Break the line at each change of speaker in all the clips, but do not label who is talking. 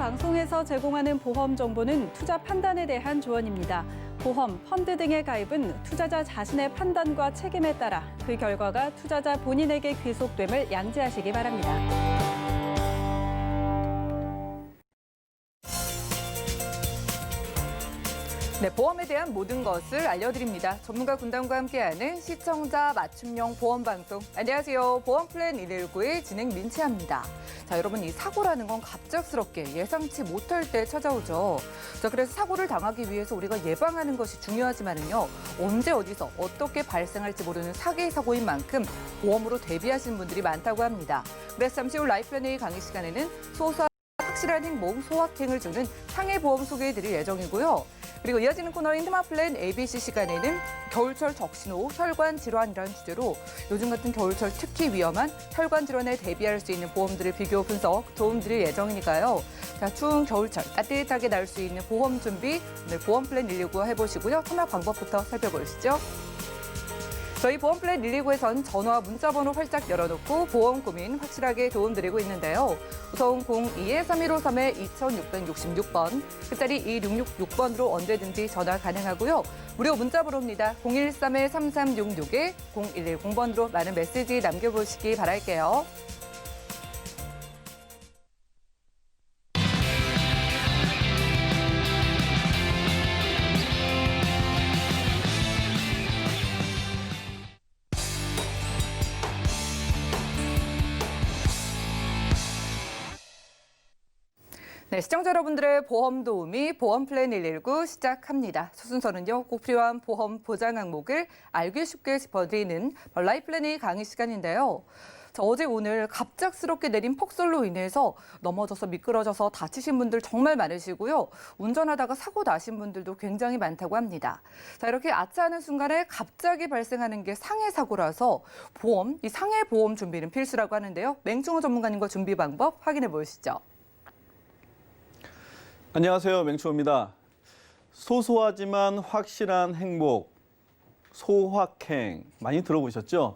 방송에서 제공하는 보험 정보는 투자 판단에 대한 조언입니다. 보험, 펀드 등의 가입은 투자자 자신의 판단과 책임에 따라 그 결과가 투자자 본인에게 귀속됨을 양지하시기 바랍니다.
네, 보험에 대한 모든 것을 알려드립니다. 전문가 군단과 함께하는 시청자 맞춤형 보험 방송. 안녕하세요. 보험 플랜 119의 진행 민채합니다. 자, 여러분, 이 사고라는 건 갑작스럽게 예상치 못할 때 찾아오죠. 자, 그래서 사고를 당하기 위해서 우리가 예방하는 것이 중요하지만은요, 언제 어디서 어떻게 발생할지 모르는 사기 사고인 만큼 보험으로 대비하시는 분들이 많다고 합니다. 그래서 잠시 후 라이프 플랜 A 강의 시간에는 소소한 확실한 행복, 소확행을 주는 상해 보험 소개해드릴 예정이고요. 그리고 이어지는 코너인 스마플랜 ABC 시간에는 겨울철 적신호, 혈관 질환이라는 주제로 요즘 같은 겨울철 특히 위험한 혈관 질환에 대비할 수 있는 보험들을 비교 분석 도움드릴 예정이니까요. 자, 추운 겨울철 따뜻하게 날 수 있는 보험 준비, 오늘 보험 플랜 119 해보시고요. 참여 방법부터 살펴보시죠. 저희 보험 플랜 119에선 전화, 문자 번호 활짝 열어놓고 보험 고민 확실하게 도움드리고 있는데요. 우선 02-3153-2666번, 끝자리 2666번으로 언제든지 전화 가능하고요. 무료 문자 번호입니다. 013-3366-0110번으로 많은 메시지 남겨보시기 바랄게요. 네, 시청자 여러분들의 보험 도우미 보험 플랜 119 시작합니다. 첫 순서는요, 꼭 필요한 보험 보장 항목을 알기 쉽게 짚어드리는 라이프 플랜 A 강의 시간인데요. 자, 어제 오늘 갑작스럽게 내린 폭설로 인해서 넘어져서 미끄러져서 다치신 분들 정말 많으시고요. 운전하다가 사고 나신 분들도 굉장히 많다고 합니다. 자, 이렇게 아차하는 순간에 갑자기 발생하는 게 상해 사고라서 이 상해 보험 준비는 필수라고 하는데요. 맹충호 전문가님과 준비 방법 확인해 보시죠.
안녕하세요. 맹추호입니다. 소소하지만 확실한 행복, 소확행 많이 들어보셨죠?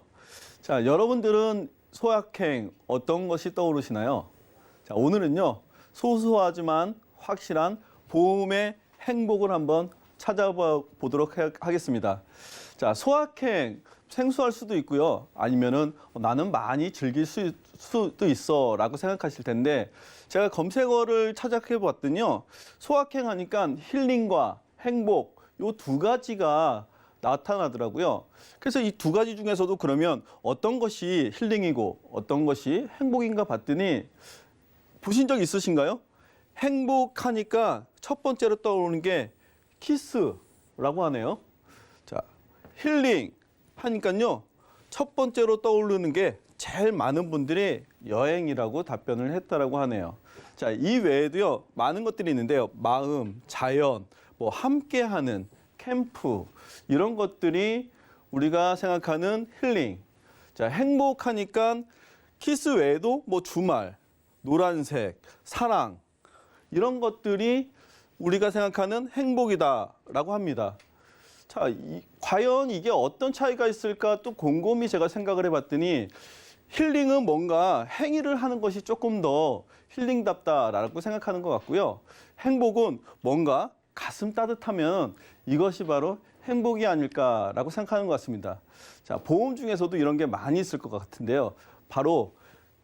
자, 여러분들은 소확행 어떤 것이 떠오르시나요? 자, 오늘은요, 소소하지만 확실한 보험의 행복을 한번 찾아보도록 하겠습니다. 자, 소확행 생소할 수도 있고요. 아니면은 나는 많이 즐길 수도 있어 라고 생각하실 텐데, 제가 검색어를 찾아해 봤더니요, 소확행 하니까 힐링과 행복 요 두 가지가 나타나더라고요. 그래서 이 두 가지 중에서도 그러면 어떤 것이 힐링이고 어떤 것이 행복인가 봤더니, 보신 적 있으신가요? 행복하니까 첫 번째로 떠오르는 게 키스라고 하네요. 자, 힐링 하니까요, 첫 번째로 떠오르는 게 제일 많은 분들이 여행이라고 답변을 했다라고 하네요. 자, 이 외에도요, 많은 것들이 있는데요. 마음, 자연, 뭐 함께하는 캠프, 이런 것들이 우리가 생각하는 힐링. 자, 행복하니까 키스 외에도 뭐 주말, 노란색, 사랑, 이런 것들이 우리가 생각하는 행복이다라고 합니다. 자, 과연 이게 어떤 차이가 있을까 또 곰곰이 제가 생각을 해봤더니, 힐링은 뭔가 행위를 하는 것이 조금 더 힐링답다라고 생각하는 것 같고요. 행복은 뭔가 가슴 따뜻하면 이것이 바로 행복이 아닐까라고 생각하는 것 같습니다. 자, 보험 중에서도 이런 게 많이 있을 것 같은데요. 바로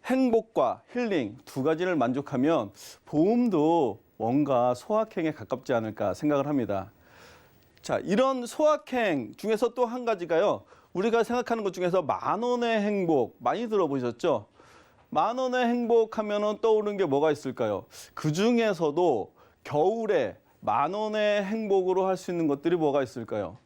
행복과 힐링 두 가지를 만족하면 보험도 뭔가 소확행에 가깝지 않을까 생각을 합니다. 자, 이런 소확행 중에서 또 한 가지가요, 우리가 생각하는 것 중에서 10,000원의 행복 많이 들어보셨죠? 10,000원의 행복 하면은 떠오르는 게 뭐가 있을까요? 그 중에서도 겨울에 10,000원의 행복으로 할 수 있는 것들이 뭐가 있을까요?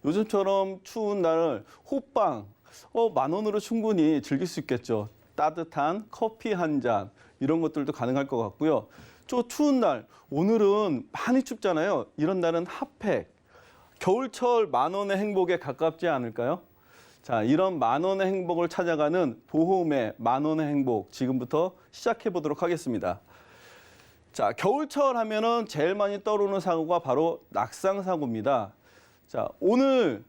요즘처럼 추운 날 호빵, 10,000원으로 충분히 즐길 수 있겠죠. 따뜻한 커피 한 잔, 이런 것들도 가능할 것 같고요. 저 추운 날, 오늘은 많이 춥잖아요. 이런 날은 핫팩, 겨울철 10,000원의 행복에 가깝지 않을까요? 자, 이런 10,000원의 행복을 찾아가는 보험의 10,000원의 행복, 지금부터 시작해 보도록 하겠습니다. 자, 겨울철 하면은 제일 많이 떠오르는 사고가 바로 낙상 사고입니다. 자, 오늘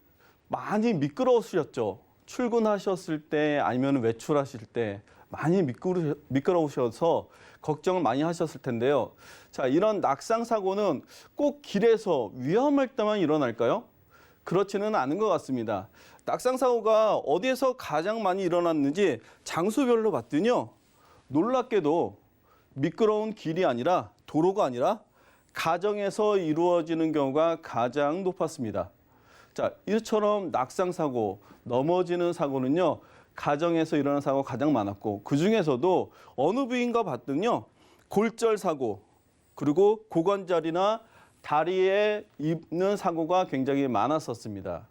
많이 미끄러우셨죠? 출근하셨을 때, 아니면 외출하실 때 많이 미끄러우셔서 걱정을 많이 하셨을 텐데요. 자, 이런 낙상 사고는 꼭 길에서 위험할 때만 일어날까요? 그렇지는 않은 것 같습니다. 낙상 사고가 어디에서 가장 많이 일어났는지 장소별로 봤더니요. 놀랍게도 미끄러운 길이 아니라 도로가 아니라 가정에서 이루어지는 경우가 가장 높았습니다. 자, 이처럼 낙상 사고, 넘어지는 사고는요. 가정에서 일어나는 사고가 가장 많았고 그중에서도 어느 부위인가 봤더니요. 골절 사고, 그리고 고관절이나 다리에 입는 사고가 굉장히 많았었습니다.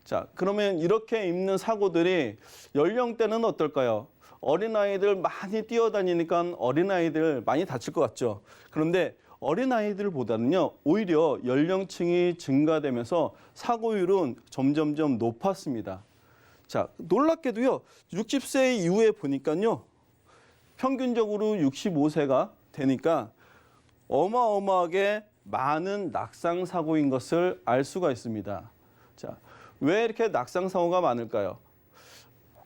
자, 그러면 이렇게 입는 사고들이 연령대는 어떨까요? 어린아이들 많이 뛰어다니니까 어린아이들 많이 다칠 것 같죠. 그런데 어린아이들보다는요, 오히려 연령층이 증가되면서 사고율은 점점점 높았습니다. 자, 놀랍게도요, 60세 이후에 보니까요, 평균적으로 65세가 되니까 어마어마하게 많은 낙상 사고인 것을 알 수가 있습니다. 자, 왜 이렇게 낙상 사고가 많을까요?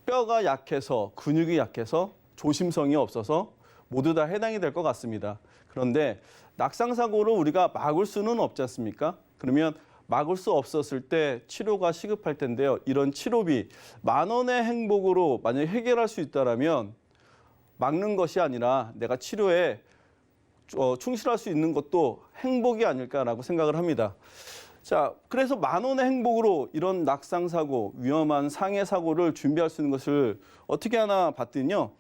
뼈가 약해서, 근육이 약해서, 조심성이 없어서 모두 다 해당이 될 것 같습니다. 그런데 낙상 사고를 우리가 막을 수는 없지 않습니까? 그러면 막을 수 없었을 때 치료가 시급할 텐데요. 이런 치료비 10,000원의 행복으로 만약에 해결할 수 있다면 막는 것이 아니라 내가 치료에 충실할 수 있는 것도 행복이 아닐까라고 생각을 합니다. 자, 그래서 10,000원의 행복으로 이런 낙상 사고, 위험한 상해 사고를 준비할 수 있는 것을 어떻게 하나 봤더니요.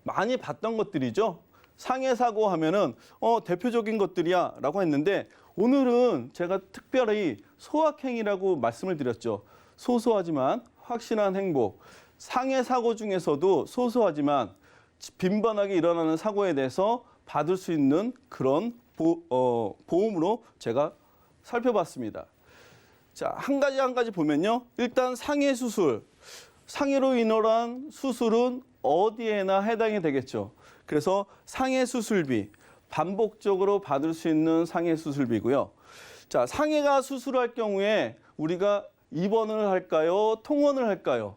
많이 봤던 것들이죠. 상해 사고 하면은 대표적인 것들이야 라고 했는데 오늘은 제가 특별히 소확행이라고 말씀을 드렸죠. 소소하지만 확실한 행복. 상해 사고 중에서도 소소하지만 빈번하게 일어나는 사고에 대해서 받을 수 있는 그런 보험으로 제가 살펴봤습니다. 자, 한 가지 보면요. 일단 상해 수술. 상해로 인한 수술은 어디에나 해당이 되겠죠. 그래서 상해 수술비, 반복적으로 받을 수 있는 상해 수술비고요. 자, 상해가 수술할 경우에 우리가 입원을 할까요? 통원을 할까요?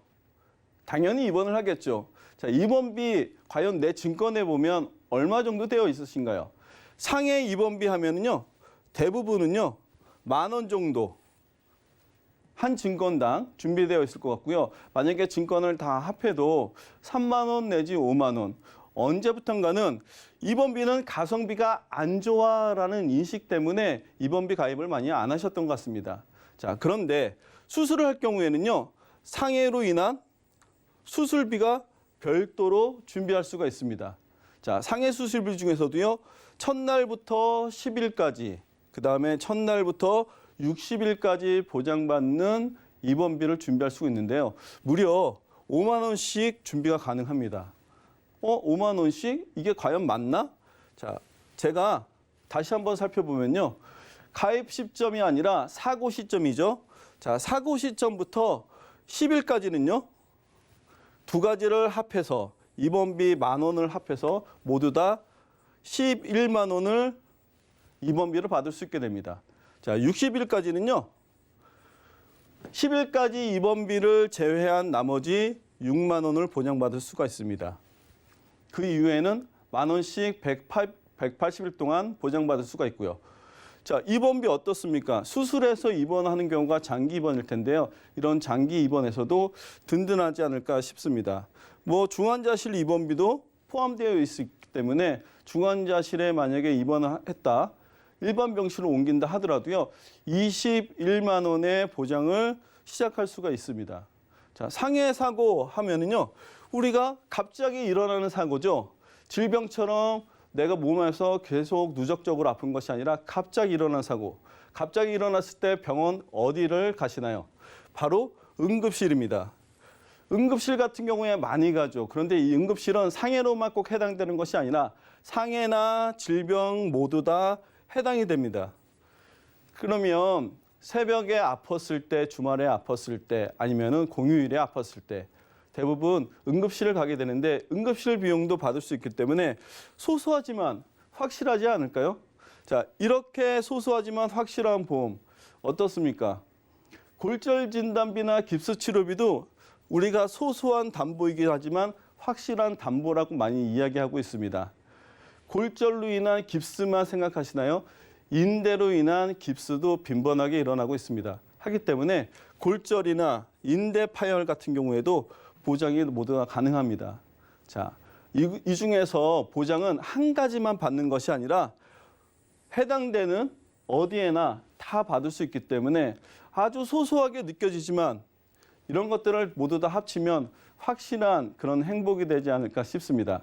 당연히 입원을 하겠죠. 자, 입원비 과연 내 증권에 보면 얼마 정도 되어 있으신가요? 상해 입원비 하면은요, 대부분은요, 10,000원 정도 한 증권당 준비되어 있을 것 같고요. 만약에 증권을 다 합해도 30,000원 내지 50,000원. 언제부턴가는 입원비는 가성비가 안 좋아라는 인식 때문에 입원비 가입을 많이 안 하셨던 것 같습니다. 자, 그런데 수술을 할 경우에는요, 상해로 인한 수술비가 별도로 준비할 수가 있습니다. 자, 상해 수술비 중에서도요, 첫날부터 10일까지, 그 다음에 첫날부터 60일까지 보장받는 입원비를 준비할 수가 있는데요. 무려 50,000원씩 준비가 가능합니다. 50,000원씩? 이게 과연 맞나? 자, 제가 다시 한번 살펴보면요. 가입 시점이 아니라 사고 시점이죠. 자, 사고 시점부터 10일까지는요. 두 가지를 합해서 입원비 10,000원을 합해서 모두 다 11만 원을 입원비를 받을 수 있게 됩니다. 자, 60일까지는요. 10일까지 입원비를 제외한 나머지 6만 원을 보장받을 수가 있습니다. 그 이후에는 10,000원씩 180일 동안 보장받을 수가 있고요. 자, 입원비 어떻습니까? 수술해서 입원하는 경우가 장기 입원일 텐데요. 이런 장기 입원에서도 든든하지 않을까 싶습니다. 중환자실 입원비도 포함되어 있기 때문에 중환자실에 만약에 입원을 했다. 일반 병실로 옮긴다 하더라도요. 21만 원의 보장을 시작할 수가 있습니다. 자, 상해 사고 하면은요. 우리가 갑자기 일어나는 사고죠. 질병처럼 내가 몸에서 계속 누적적으로 아픈 것이 아니라 갑자기 일어난 사고. 갑자기 일어났을 때 병원 어디를 가시나요? 바로 응급실입니다. 응급실 같은 경우에 많이 가죠. 그런데 이 응급실은 상해로만 꼭 해당되는 것이 아니라 상해나 질병 모두 다 해당이 됩니다. 그러면 새벽에 아팠을 때, 주말에 아팠을 때, 아니면은 공휴일에 아팠을 때 대부분 응급실을 가게 되는데 응급실 비용도 받을 수 있기 때문에 소소하지만 확실하지 않을까요? 자, 이렇게 소소하지만 확실한 보험 어떻습니까? 골절 진단비나 깁스 치료비도 우리가 소소한 담보이긴 하지만 확실한 담보라고 많이 이야기하고 있습니다. 골절로 인한 깁스만 생각하시나요? 인대로 인한 깁스도 빈번하게 일어나고 있습니다. 하기 때문에 골절이나 인대 파열 같은 경우에도 보장이 모두가 가능합니다. 자, 이 중에서 보장은 한 가지만 받는 것이 아니라 해당되는 어디에나 다 받을 수 있기 때문에 아주 소소하게 느껴지지만 이런 것들을 모두 다 합치면 확실한 그런 행복이 되지 않을까 싶습니다.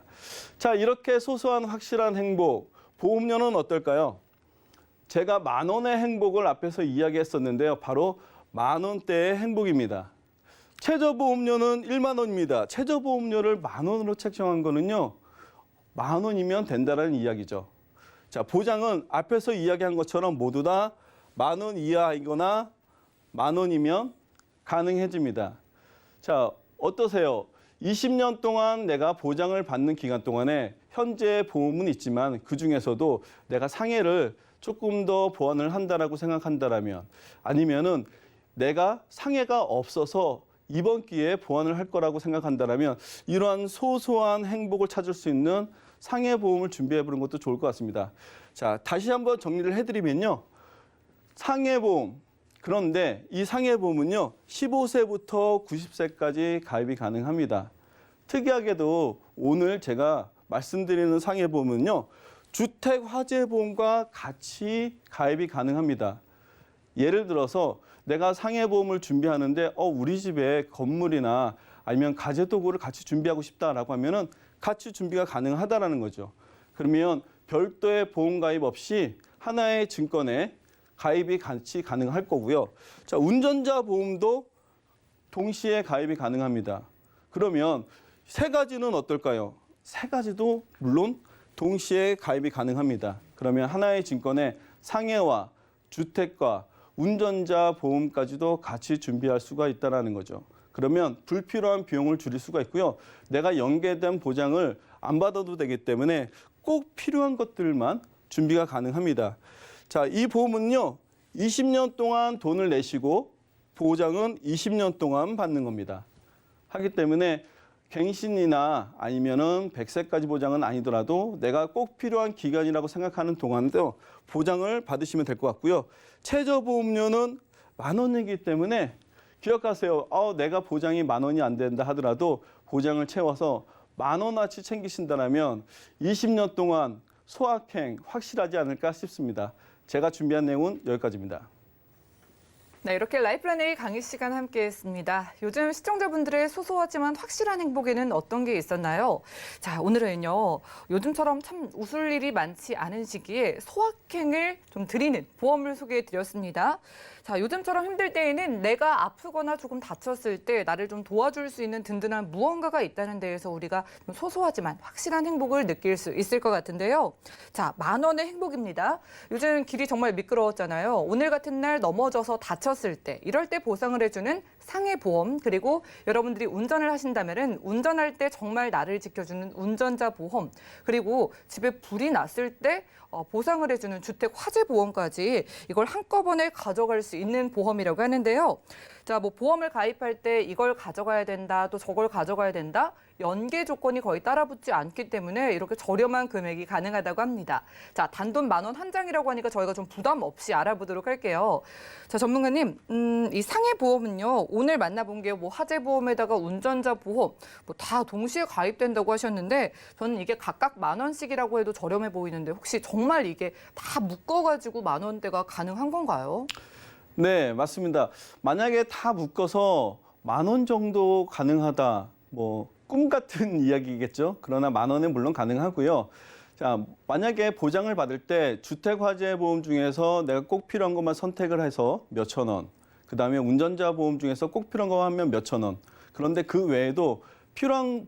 자, 이렇게 소소한 확실한 행복, 보험료는 어떨까요? 제가 10,000원의 행복을 앞에서 이야기했었는데요. 바로 10,000원대의 행복입니다. 최저보험료는 10,000 원입니다. 최저보험료를 10,000원으로 책정한 거는요. 10,000원이면 된다는 이야기죠. 자, 보장은 앞에서 이야기한 것처럼 모두 다 10,000원 이하이거나 10,000원이면 가능해집니다. 자, 어떠세요? 20년 동안 내가 보장을 받는 기간 동안에 현재 보험은 있지만 그중에서도 내가 상해를 조금 더 보완을 한다라고 생각한다라면 아니면은 내가 상해가 없어서 이번 기회에 보완을 할 거라고 생각한다라면 이러한 소소한 행복을 찾을 수 있는 상해 보험을 준비해 보는 것도 좋을 것 같습니다. 자, 다시 한번 정리를 해드리면요. 상해 보험. 그런데 이 상해 보험은요. 15세부터 90세까지 가입이 가능합니다. 특이하게도 오늘 제가 말씀드리는 상해 보험은요. 주택 화재 보험과 같이 가입이 가능합니다. 예를 들어서 내가 상해 보험을 준비하는데 우리 집에 건물이나 아니면 가재 도구를 같이 준비하고 싶다라고 하면은 같이 준비가 가능하다라는 거죠. 그러면 별도의 보험 가입 없이 하나의 증권에 가입이 같이 가능할 거고요. 자, 운전자 보험도 동시에 가입이 가능합니다. 그러면 세 가지는 어떨까요? 세 가지도 물론 동시에 가입이 가능합니다. 그러면 하나의 증권에 상해와 주택과 운전자 보험까지도 같이 준비할 수가 있다는 거죠. 그러면 불필요한 비용을 줄일 수가 있고요. 내가 연계된 보장을 안 받아도 되기 때문에 꼭 필요한 것들만 준비가 가능합니다. 자, 이 보험은요. 20년 동안 돈을 내시고 보장은 20년 동안 받는 겁니다. 하기 때문에 갱신이나 아니면은 100세까지 보장은 아니더라도 내가 꼭 필요한 기간이라고 생각하는 동안도 보장을 받으시면 될 것 같고요. 최저보험료는 10,000원이기 때문에 기억하세요. 내가 보장이 10,000원이 안 된다 하더라도 보장을 채워서 10,000원어치 챙기신다면 20년 동안 소확행 확실하지 않을까 싶습니다. 제가 준비한 내용은 여기까지입니다.
네, 이렇게 라이프라인 A 강의 시간 함께했습니다. 요즘 시청자분들의 소소하지만 확실한 행복에는 어떤 게 있었나요? 자, 오늘은요. 요즘처럼 참 웃을 일이 많지 않은 시기에 소확행을 좀 드리는 보험을 소개해드렸습니다. 자, 요즘처럼 힘들 때에는 내가 아프거나 조금 다쳤을 때 나를 좀 도와줄 수 있는 든든한 무언가가 있다는 데에서 우리가 좀 소소하지만 확실한 행복을 느낄 수 있을 것 같은데요. 자, 10,000원의 행복입니다. 요즘 길이 정말 미끄러웠잖아요. 오늘 같은 날 넘어져서 다쳤을 때, 이럴 때 보상을 해주는 상해보험, 그리고 여러분들이 운전을 하신다면은 운전할 때 정말 나를 지켜주는 운전자 보험, 그리고 집에 불이 났을 때 보상을 해주는 주택 화재 보험까지 이걸 한꺼번에 가져갈 수 있는 보험이라고 하는데요. 자, 뭐 보험을 가입할 때 이걸 가져가야 된다, 또 저걸 가져가야 된다, 연계 조건이 거의 따라붙지 않기 때문에 이렇게 저렴한 금액이 가능하다고 합니다. 자, 단돈 10,000원 한 장이라고 하니까 저희가 좀 부담 없이 알아보도록 할게요. 자, 전문가님, 이 상해 보험은요, 오늘 만나본 게 뭐 화재 보험에다가 운전자 보험, 뭐 다 동시에 가입된다고 하셨는데, 저는 이게 각각 10,000원씩이라고 해도 저렴해 보이는데, 혹시 정말 이게 다 묶어가지고 10,000원대가 가능한 건가요?
네, 맞습니다. 만약에 다 묶어서 10,000원 정도 가능하다, 꿈 같은 이야기겠죠. 그러나 10,000원은 물론 가능하고요. 자, 만약에 보장을 받을 때 주택화재보험 중에서 내가 꼭 필요한 것만 선택을 해서 몇천 원, 그다음에 운전자 보험 중에서 꼭 필요한 것만 하면 몇천 원. 그런데 그 외에도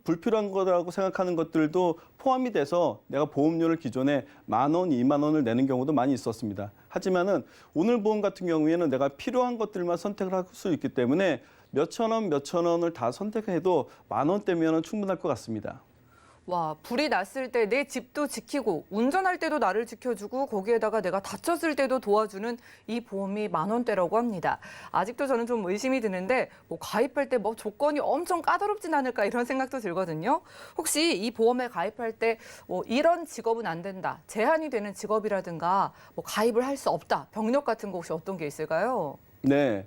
불필요한 거라고 생각하는 것들도 포함이 돼서 내가 보험료를 기존에 10,000원, 20,000원을 내는 경우도 많이 있었습니다. 하지만은 오늘 보험 같은 경우에는 내가 필요한 것들만 선택을 할 수 있기 때문에 몇천 원을 다 선택해도 10,000원대면 충분할 것 같습니다.
와, 불이 났을 때 내 집도 지키고 운전할 때도 나를 지켜주고 거기에다가 내가 다쳤을 때도 도와주는 이 보험이 10,000원대라고 합니다. 아직도 저는 좀 의심이 드는데 뭐 가입할 때 뭐 조건이 엄청 까다롭진 않을까 이런 생각도 들거든요. 혹시 이 보험에 가입할 때 뭐 이런 직업은 안 된다, 제한이 되는 직업이라든가 뭐 가입을 할 수 없다, 병력 같은 거 혹시 어떤 게 있을까요?
네.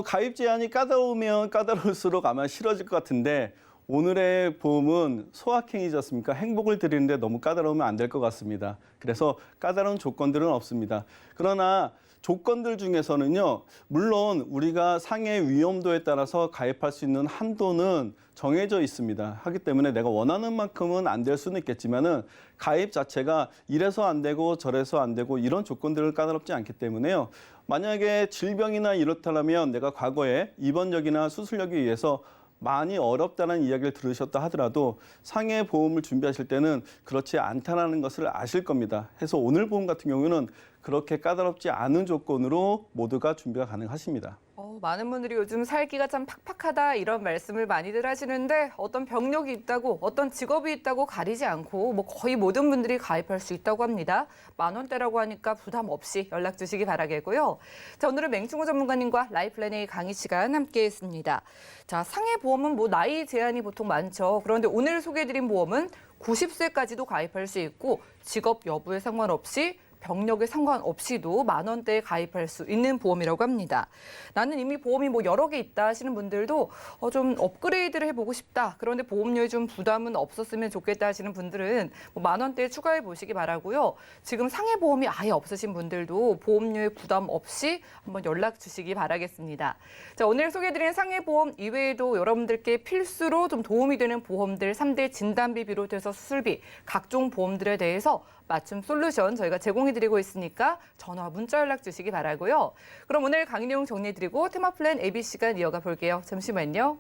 가입 제한이 까다로우면 까다로울수록 아마 싫어질 것 같은데 오늘의 보험은 소확행이지 않습니까? 행복을 드리는데 너무 까다로우면 안 될 것 같습니다. 그래서 까다로운 조건들은 없습니다. 그러나 조건들 중에서는요, 물론 우리가 상해 위험도에 따라서 가입할 수 있는 한도는 정해져 있습니다. 하기 때문에 내가 원하는 만큼은 안 될 수는 있겠지만은 가입 자체가 이래서 안 되고 저래서 안 되고 이런 조건들을 까다롭지 않기 때문에요. 만약에 질병이나 이렇다면 내가 과거에 입원력이나 수술력에 의해서 많이 어렵다는 이야기를 들으셨다 하더라도 상해 보험을 준비하실 때는 그렇지 않다는 것을 아실 겁니다. 해서 오늘 보험 같은 경우는 그렇게 까다롭지 않은 조건으로 모두가 준비가 가능하십니다.
많은 분들이 요즘 살기가 참 팍팍하다 이런 말씀을 많이들 하시는데 어떤 병력이 있다고 어떤 직업이 있다고 가리지 않고 뭐 거의 모든 분들이 가입할 수 있다고 합니다. 10,000원대라고 하니까 부담 없이 연락 주시기 바라겠고요. 자, 오늘은 맹충호 전문가님과 라이플랜의 강의 시간 함께했습니다. 자, 상해 보험은 뭐 나이 제한이 보통 많죠. 그런데 오늘 소개해드린 보험은 90세까지도 가입할 수 있고 직업 여부에 상관없이 병력에 상관없이도 10,000원대에 가입할 수 있는 보험이라고 합니다. 나는 이미 보험이 뭐 여러 개 있다 하시는 분들도 좀 업그레이드를 해보고 싶다. 그런데 보험료에 좀 부담은 없었으면 좋겠다 하시는 분들은 뭐 10,000원대에 추가해 보시기 바라고요. 지금 상해 보험이 아예 없으신 분들도 보험료에 부담 없이 한번 연락 주시기 바라겠습니다. 자, 오늘 소개해드린 상해 보험 이외에도 여러분들께 필수로 좀 도움이 되는 보험들 3대 진단비 비롯해서 수술비, 각종 보험들에 대해서 맞춤 솔루션 저희가 제공해드리고 있으니까 전화, 문자 연락 주시기 바라고요. 그럼 오늘 강의 내용 정리해드리고 테마 플랜 AB 시간 이어가 볼게요. 잠시만요.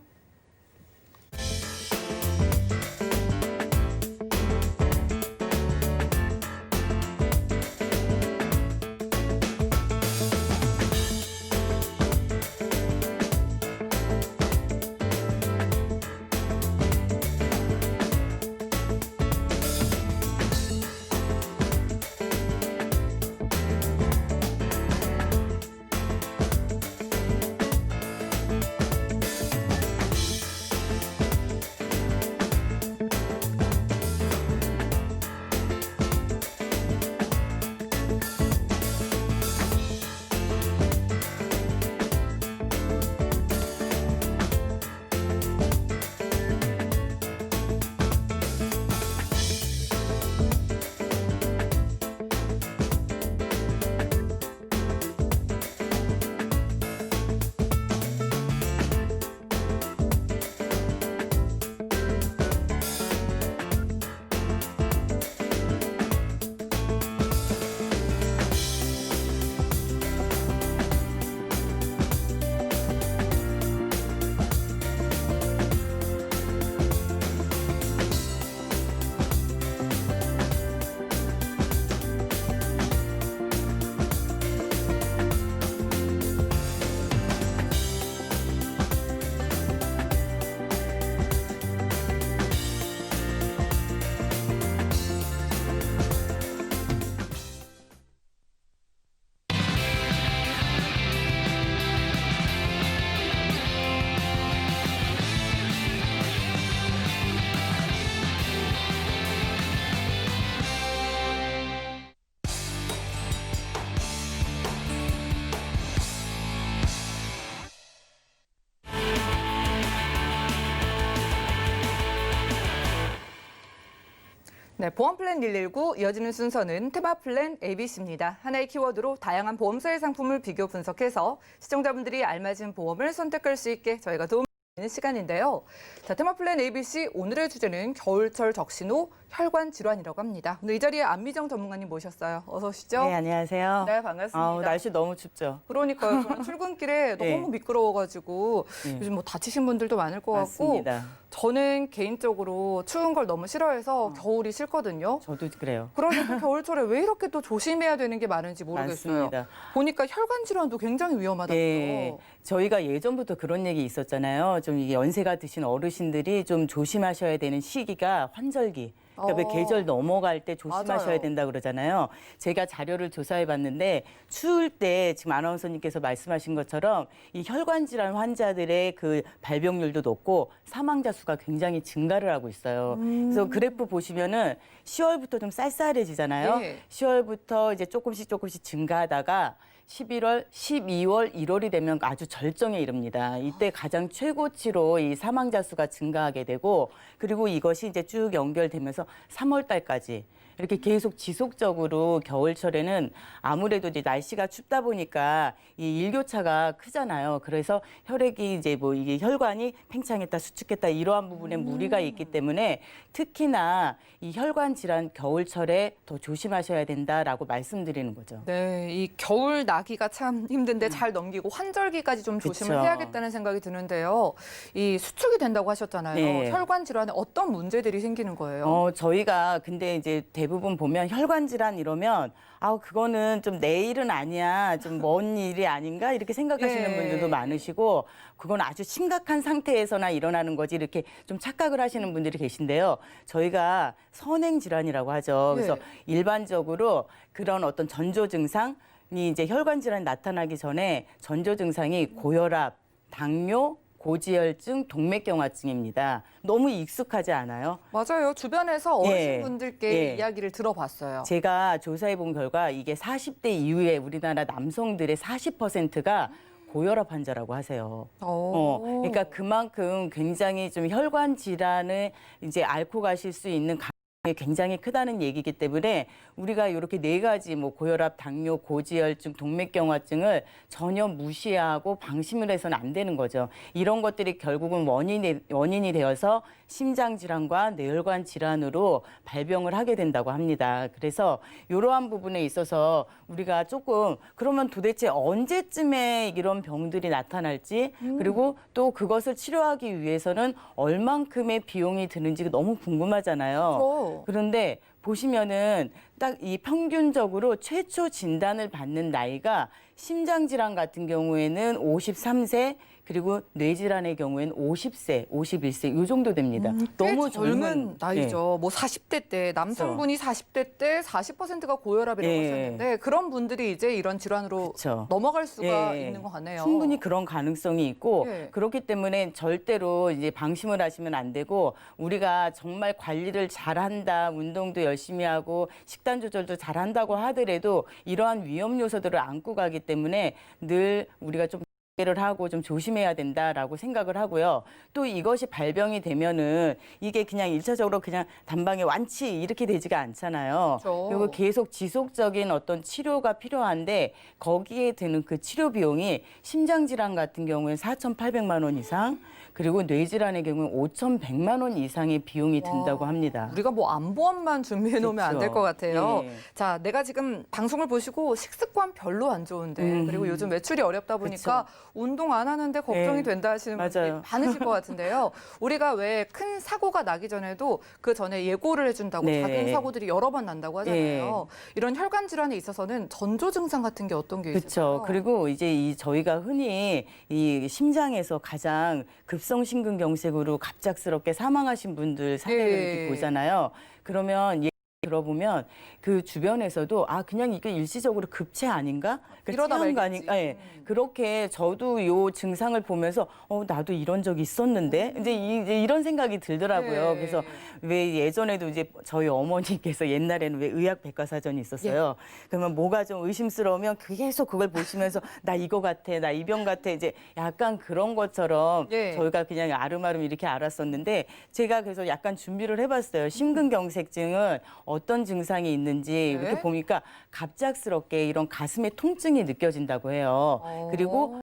네, 보험 플랜 119 이어지는 순서는 테마 플랜 ABC입니다. 하나의 키워드로 다양한 보험사의 상품을 비교 분석해서 시청자분들이 알맞은 보험을 선택할 수 있게 저희가 도움을 드리는 시간인데요. 자, 테마 플랜 ABC 오늘의 주제는 겨울철 적신호 혈관 질환이라고 합니다. 오늘 이 자리에 안미정 전문가님 모셨어요. 어서 오시죠.
네, 안녕하세요.
네, 반갑습니다.
아우, 날씨 너무 춥죠.
그러니까요. 저는 출근길에
네.
너무 미끄러워가지고
네.
요즘 뭐 다치신 분들도 많을 것 같고
맞습니다.
저는 개인적으로 추운 걸 너무 싫어해서 겨울이 싫거든요.
저도 그래요.
그런데 또 겨울철에 왜 이렇게 또 조심해야 되는 게 많은지 모르겠어요.
맞습니다.
보니까 혈관 질환도 굉장히 위험하다고요.
네, 저희가 예전부터 그런 얘기 있었잖아요. 좀 이게 연세가 드신 어르신들이 좀 조심하셔야 되는 시기가 환절기. 그러니까 왜 계절 넘어갈 때 조심하셔야
맞아요.
된다 그러잖아요. 제가 자료를 조사해 봤는데 추울 때 지금 아나운서님께서 말씀하신 것처럼 이 혈관 질환 환자들의 그 발병률도 높고 사망자 수가 굉장히 증가를 하고 있어요. 그래서 그래프 보시면은 10월부터 좀 쌀쌀해지잖아요.
네.
10월부터 이제 조금씩 증가하다가 11월, 12월, 1월이 되면 아주 절정에 이릅니다. 이때 가장 최고치로 이 사망자 수가 증가하게 되고 그리고 이것이 이제 쭉 연결되면서 3월 달까지 이렇게 계속 지속적으로 겨울철에는 아무래도 이제 날씨가 춥다 보니까 이 일교차가 크잖아요. 그래서 혈액이 이제 뭐 이게 혈관이 팽창했다, 수축했다 이러한 부분에 무리가 있기 때문에 특히나 이 혈관 질환 겨울철에 더 조심하셔야 된다라고 말씀드리는 거죠.
네, 이 겨울 나기가 참 힘든데 잘 넘기고 환절기까지 좀 조심을
그쵸.
해야겠다는 생각이 드는데요. 이 수축이 된다고 하셨잖아요.
네.
혈관 질환에 어떤 문제들이 생기는 거예요?
저희가 근데 이제 대부분 보면 혈관 질환 이러면 그거는 좀 내일은 아니야, 좀 먼 일이 아닌가 이렇게 생각하시는
예.
분들도 많으시고 그건 아주 심각한 상태에서나 일어나는 거지 이렇게 좀 착각을 하시는 분들이 계신데요. 저희가 선행 질환이라고 하죠. 그래서
예.
일반적으로 그런 어떤 전조 증상이 이제 혈관 질환이 나타나기 전에 전조 증상이 고혈압, 당뇨, 고지혈증, 동맥경화증입니다. 너무 익숙하지 않아요?
맞아요. 주변에서
예.
어르신분들께
예.
이야기를 들어봤어요.
제가 조사해 본 결과 이게 40대 이후에 우리나라 남성들의 40%가 고혈압 환자라고 하세요. 그러니까 그만큼 굉장히 좀 혈관 질환을 이제 앓고 가실 수 있는 가능성이 굉장히 크다는 얘기이기 때문에 우리가 이렇게 네 가지 뭐 고혈압, 당뇨, 고지혈증, 동맥경화증을 전혀 무시하고 방심을 해서는 안 되는 거죠. 이런 것들이 결국은 원인이 되어서 심장 질환과 뇌혈관 질환으로 발병을 하게 된다고 합니다. 그래서 이러한 부분에 있어서 우리가 조금 그러면 도대체 언제쯤에 이런 병들이 나타날지 그리고 또 그것을 치료하기 위해서는 얼만큼의 비용이 드는지 너무 궁금하잖아요. 그런데 보시면은 딱 이 평균적으로 최초 진단을 받는 나이가 심장질환 같은 경우에는 53세 그리고 뇌질환의 경우에는 50세, 51세 이 정도 됩니다.
너무 젊은 나이죠.
네.
뭐 40대 때 남성분이 40대 때 40%가 고혈압이라고
예.
하셨는데 그런 분들이 이제 이런 질환으로
그쵸.
넘어갈 수가
예.
있는 것 같네요.
충분히 그런 가능성이 있고
예.
그렇기 때문에 절대로 이제 방심을 하시면 안 되고 우리가 정말 관리를 잘한다, 운동도 열심히 하고 식단 조절도 잘한다고 하더라도 이러한 위험 요소들을 안고 가기 때문에 늘 우리가 좀 를 하고 좀 조심해야 된다라고 생각을 하고요. 또 이것이 발병이 되면은 이게 그냥 일차적으로 그냥 단방에 완치 이렇게 되지가 않잖아요.
그렇죠.
그리고 계속 지속적인 어떤 치료가 필요한데 거기에 드는 그 치료 비용이 심장질환 같은 경우에 4,800만 원 이상 그리고 뇌질환의 경우는 5,100만 원 이상의 비용이 든다고 합니다.
우리가 뭐 안보험만 준비해 놓으면 안 될 것 같아요.
예.
자, 내가 지금 방송을 보시고 식습관 별로 안 좋은데 그리고 요즘 매출이 어렵다 보니까 운동 안 하는데 걱정이
예.
된다 하시는 분들이
맞아요.
많으실 것 같은데요. 우리가 왜 큰 사고가 나기 전에도 그 전에 예고를 해준다고
네.
작은 사고들이 여러 번 난다고 하잖아요. 이런 혈관 질환에 있어서는 전조 증상 같은 게 어떤 게 있을까요?
그렇죠. 그리고 이제 저희가 흔히 이 심장에서 가장 급성 심근경색으로 갑작스럽게 사망하신 분들 사례를
예.
이렇게 보잖아요. 그러면 들어보면 그 주변에서도 그냥 이게 일시적으로 급체 아닌가?
이러다
체한 거
말겠지.
아닌가? 예. 그렇게 저도 요 증상을 보면서 나도 이런 적이 있었는데 이제 이런 생각이 들더라고요.
네.
그래서 왜 예전에도 이제 저희 어머니께서 옛날에는 왜 의학 백과사전이 있었어요. 그러면 뭐가 좀 의심스러우면 계속 그걸 보시면서 나 이거 같아, 나 이 병 같아 이제 약간 그런 것처럼
예.
저희가 그냥 아름아름 이렇게 알았었는데 제가 그래서 약간 준비를 해봤어요. 심근경색증은 어떤 증상이 있는지 이렇게
네.
보니까 갑작스럽게 이런 가슴에 통증이 느껴진다고 해요. 그리고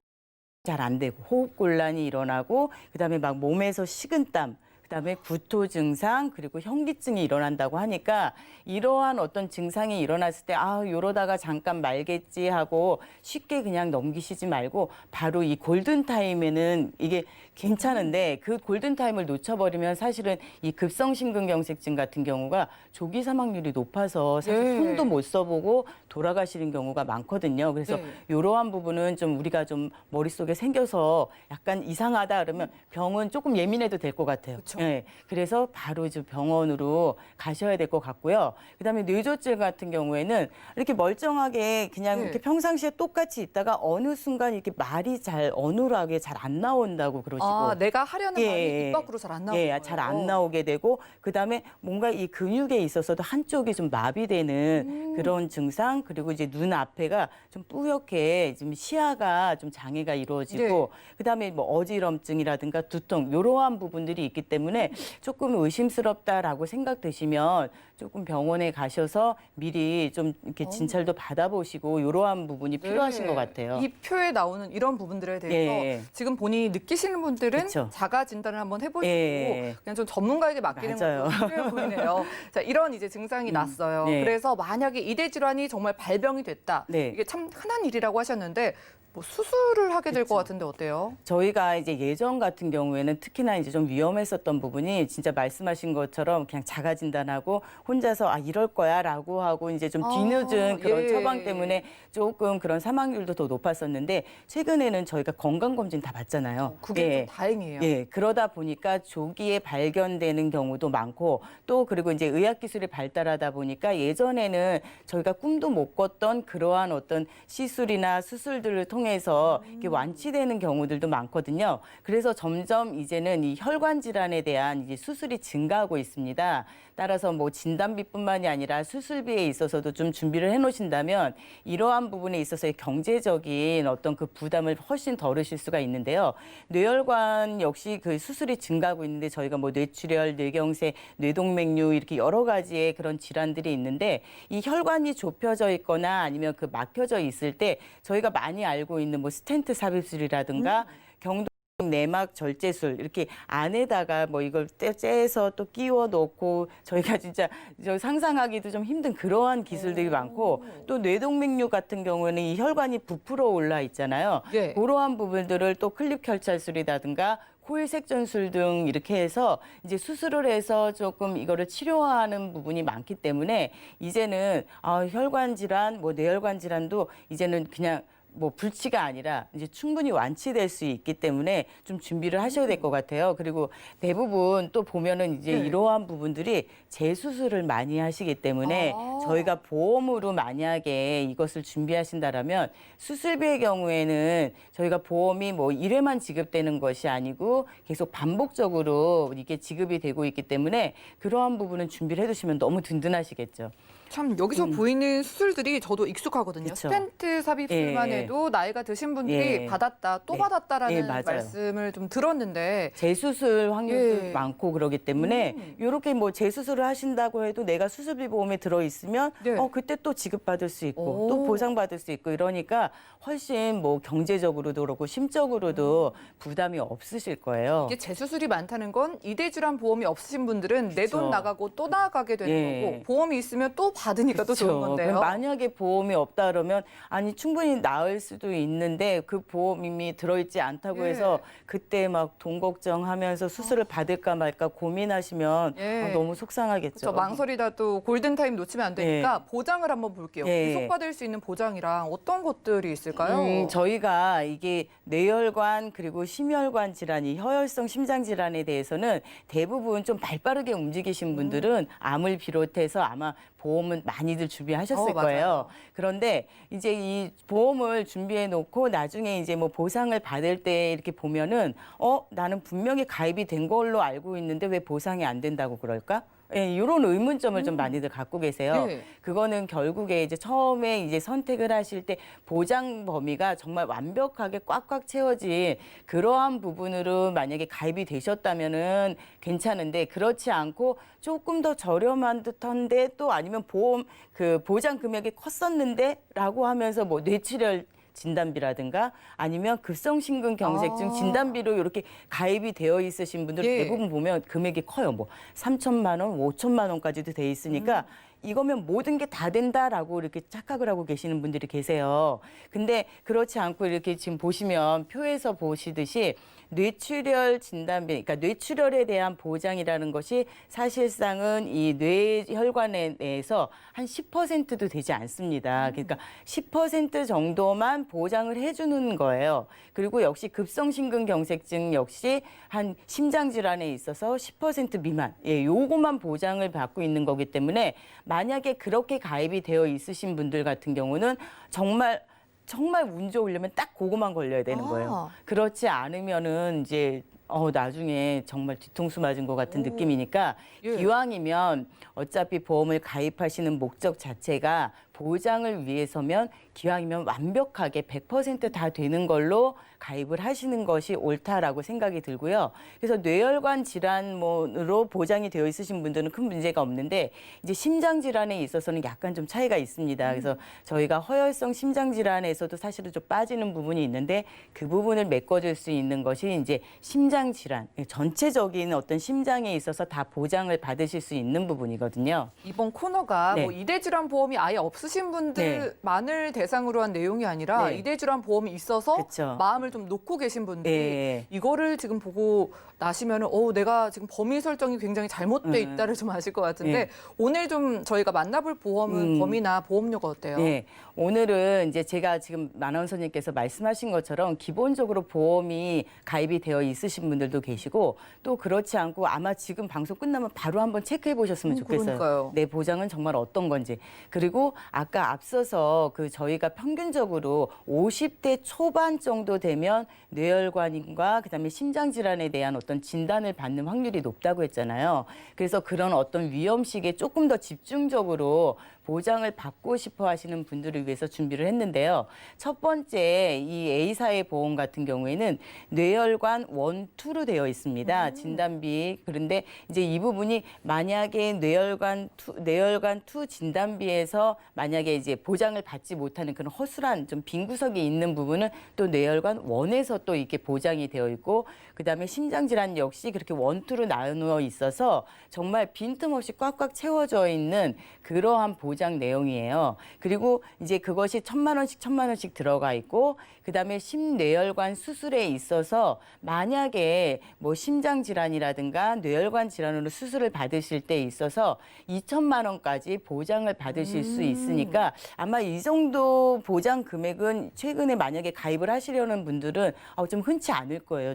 잘 안 되고 호흡곤란이 일어나고 그다음에 막 몸에서 식은땀 그다음에 구토 증상 그리고 현기증이 일어난다고 하니까 이러한 어떤 증상이 일어났을 때 이러다가 잠깐 말겠지 하고 쉽게 그냥 넘기시지 말고 바로 이 골든타임에는 이게 괜찮은데 그 골든타임을 놓쳐버리면 사실은 이 급성심근경색증 같은 경우가 조기 사망률이 높아서 사실
네.
손도 못 써보고 돌아가시는 경우가 많거든요. 그래서
네.
이러한 부분은 좀 우리가 좀 머릿속에 생겨서 약간 이상하다 그러면 병은 조금 예민해도 될 것 같아요.
그쵸.
예. 그래서 바로 이제 병원으로 가셔야 될 것 같고요. 그다음에 뇌졸중 같은 경우에는 이렇게 멀쩡하게 그냥
네.
이렇게 평상시에 똑같이 있다가 어느 순간 이렇게 말이 잘 어눌하게 잘 안 나온다고 그러시고
내가 하려는
예,
말이
예.
입 밖으로 잘 안 나오는
예,
거예요.
잘 안 나오게 되고 그다음에 뭔가 이 근육에 있어서도 한쪽이 좀 마비되는 그런 증상 그리고 이제 눈 앞에가 좀 뿌옇게 좀 시야가 좀 장애가 이루어지고
네.
그다음에 뭐 어지럼증이라든가 두통 이러한 부분들이 있기 때문에 조금 의심스럽다라고 생각되시면 조금 병원에 가셔서 미리 좀 이렇게 진찰도 받아보시고 이러한 부분이 필요하신
네.
것 같아요.
이 표에 나오는 이런 부분들에 대해서
예.
지금 본인이 느끼시는 분들은
그쵸.
자가 진단을 한번 해보시고
예.
그냥 좀 전문가에게 맡기는
맞아요.
것도 필요해 보이네요. 자, 이런 이제 증상이 났어요.
네.
그래서 만약에 이대 질환이 정말 발병이 됐다.
네.
이게 참 흔한 일이라고 하셨는데 뭐 수술을 하게 될 것
그쵸.
같은데 어때요?
저희가 이제 예전 같은 경우에는 특히나 이제 좀 위험했었던 부분이 진짜 말씀하신 것처럼 그냥 자가 진단하고 혼자서 이럴 거야라고 하고 이제 좀 뒤늦은 그런
예.
처방 때문에 조금 그런 사망률도 더 높았었는데 최근에는 저희가 건강검진 다 받잖아요.
그게 좀 다행이에요.
예, 그러다 보니까 조기에 발견되는 경우도 많고 또 그리고 이제 의학기술이 발달하다 보니까 예전에는 저희가 꿈도 못 꿨던 그러한 어떤 시술이나 수술들을 통해서 이렇게 완치되는 경우들도 많거든요. 그래서 점점 이제는 이 혈관 질환에 대한 이제 수술이 증가하고 있습니다. 따라서 뭐 진단비뿐만이 아니라 수술비에 있어서도 좀 준비를 해놓으신다면 이러한 부분에 있어서의 경제적인 어떤 그 부담을 훨씬 덜으실 수가 있는데요. 뇌혈관 역시 그 수술이 증가하고 있는데 저희가 뭐 뇌출혈, 뇌경색, 뇌동맥류 이렇게 여러 가지의 그런 질환들이 있는데 이 혈관이 좁혀져 있거나 아니면 그 막혀져 있을 때 저희가 많이 알고 있는 뭐 스텐트 삽입술이라든가 경동 내막 절제술 이렇게 안에다가 뭐 이걸 째서 또 끼워 넣고 저희가 진짜 저 상상하기도 좀 힘든 그러한 기술들이 많고 또 뇌동맥류 같은 경우는 이 혈관이 부풀어 올라 있잖아요.
네.
그러한 부분들을 또 클립 결찰술이라든가 코일 색전술 등 이렇게 해서 이제 수술을 해서 조금 이거를 치료하는 부분이 많기 때문에 이제는 혈관 질환, 뭐 뇌혈관 질환도 이제는 그냥 뭐 불치가 아니라 이제 충분히 완치될 수 있기 때문에 좀 준비를 하셔야 될 것 같아요. 그리고 대부분 또 보면은 이제
네.
이러한 부분들이 재수술을 많이 하시기 때문에 저희가 보험으로 만약에 이것을 준비하신다라면 수술비의 경우에는 저희가 보험이 뭐 1회만 지급되는 것이 아니고 계속 반복적으로 이게 지급이 되고 있기 때문에 그러한 부분은 준비를 해두시면 너무 든든하시겠죠.
참 여기서 보이는 수술들이 저도 익숙하거든요.
그쵸.
스텐트 삽입술만
예.
해도 나이가 드신 분들이
예.
받았다, 또
예.
받았다라는
예, 맞아요.
말씀을 좀 들었는데
재수술 확률도
예.
많고 그러기 때문에 이렇게 뭐 재수술을 하신다고 해도 내가 수술비 보험에 들어 있으면
네.
그때 또 지급받을 수 있고
오.
또 보상받을 수 있고 이러니까 훨씬 뭐 경제적으로도 그렇고 심적으로도 부담이 없으실 거예요.
이게 재수술이 많다는 건 이대 질환 보험이 없으신 분들은 내 돈
그쵸.
나가고 또 나가게 되는
예.
거고 보험이 있으면 또 받으니까 또 좋은
그렇죠.
건데요.
그럼 만약에 보험이 없다 그러면 아니 충분히 나을 수도 있는데 그 보험이 들어있지 않다고
예.
해서 그때 막 돈 걱정하면서 수술을 받을까 말까 고민하시면
예.
너무 속상하겠죠.
저 망설이다 또 골든타임 놓치면 안 되니까
예.
보장을 한번 볼게요.
예.
계속받을 수 있는 보장이랑 어떤 것들이 있을까요?
저희가 이게 뇌혈관 그리고 심혈관 질환이 허혈성 심장 질환에 대해서는 대부분 좀 발빠르게 움직이신 분들은 암을 비롯해서 아마 보험은 많이들 준비하셨을
맞아요.
거예요. 그런데 이제 이 보험을 준비해 놓고 나중에 이제 뭐 보상을 받을 때 이렇게 보면은 나는 분명히 가입이 된 걸로 알고 있는데 왜 보상이 안 된다고 그럴까? 예, 이런 의문점을 좀 많이들 갖고 계세요.
네.
그거는 결국에 이제 처음에 이제 선택을 하실 때 보장 범위가 정말 완벽하게 꽉꽉 채워진 그러한 부분으로 만약에 가입이 되셨다면은 괜찮은데 그렇지 않고 조금 더 저렴한 듯한데 또 아니면 보험 그 보장 금액이 컸었는데라고 하면서 뭐 뇌출혈 진단비라든가 아니면 급성심근경색증 진단비로 이렇게 가입이 되어 있으신 분들
예.
대부분 보면 금액이 커요. 뭐 3천만 원, 5천만 원까지도 돼 있으니까 이거면 모든 게 다 된다라고 이렇게 착각을 하고 계시는 분들이 계세요. 근데 그렇지 않고 이렇게 지금 보시면 표에서 보시듯이 뇌출혈 진단비, 그러니까 뇌출혈에 대한 보장이라는 것이 사실상은 이 뇌혈관에 대해서 한 10%도 되지 않습니다. 그러니까 10% 정도만 보장을 해주는 거예요. 그리고 역시 급성심근경색증 역시 한 심장질환에 있어서 10% 미만, 요것만 보장을 받고 있는 거기 때문에 만약에 그렇게 가입이 되어 있으신 분들 같은 경우는 정말 운 좋으려면 딱 그거만 걸려야 되는 거예요. 그렇지 않으면은 이제 나중에 정말 뒤통수 맞은 것 같은 느낌이니까
예.
기왕이면 어차피 보험을 가입하시는 목적 자체가 보장을 위해서면 기왕이면 완벽하게 100%다 되는 걸로 가입을 하시는 것이 옳다라고 생각이 들고요. 그래서 뇌혈관 질환으로 보장이 되어 있으신 분들은 큰 문제가 없는데 이제 심장 질환에 있어서는 약간 좀 차이가 있습니다. 그래서 저희가 허혈성 심장 질환에서도 사실은 좀 빠지는 부분이 있는데 그 부분을 메꿔줄 수 있는 것이 이제 심장 질환, 전체적인 어떤 심장에 있어서 다 보장을 받으실 수 있는 부분이거든요.
이번 코너가
네.
뭐 이대질환 보험이 아예 없으신 분들만을 대상으로 한 내용이 아니라
네.
이대질환 보험이 있어서
그쵸.
마음을 좀 놓고 계신 분들이
네.
이거를 지금 보고 나시면은 내가 지금 범위 설정이 굉장히 잘못돼 있다를 좀 아실 것 같은데
네.
오늘 좀 저희가 만나볼 보험은 범위나 보험료가 어때요?
네, 오늘은 이제 제가 지금 아나운서님께서 말씀하신 것처럼 기본적으로 보험이 가입이 되어 있으신 분들도 계시고 또 그렇지 않고 아마 지금 방송 끝나면 바로 한번 체크해 보셨으면 좋겠어요.
그러니까요.
내 보장은 정말 어떤 건지. 그리고 아까 앞서서 저희가 평균적으로 50대 초반 정도 되면 뇌혈관과 그다음에 심장 질환에 대한 어떤 진단을 받는 확률이 높다고 했잖아요. 그래서 그런 어떤 위험식에 조금 더 집중적으로 보장을 받고 싶어 하시는 분들을 위해서 준비를 했는데요. 첫 번째 이 A사의 보험 같은 경우에는 뇌혈관 1, 2로 되어 있습니다. 진단비. 그런데 이제 이 부분이 만약에 뇌혈관 2 진단비에서 만약에 이제 보장을 받지 못하는 그런 허술한 좀 빈 구석이 있는 부분은 또 뇌혈관 1에서 또 이렇게 보장이 되어 있고 그다음에 심장질환 역시 그렇게 1, 2로 나누어 있어서 정말 빈틈없이 꽉꽉 채워져 있는 그러한 보장 내용이에요. 그리고 이제 그것이 1,000만 원씩 들어가 있고 그다음에 심뇌혈관 수술에 있어서 만약에 뭐 심장 질환이라든가 뇌혈관 질환으로 수술을 받으실 때 있어서 2천만 원까지 보장을 받으실 수 있으니까 아마 이 정도 보장 금액은 최근에 만약에 가입을 하시려는 분들은 좀 흔치 않을 거예요.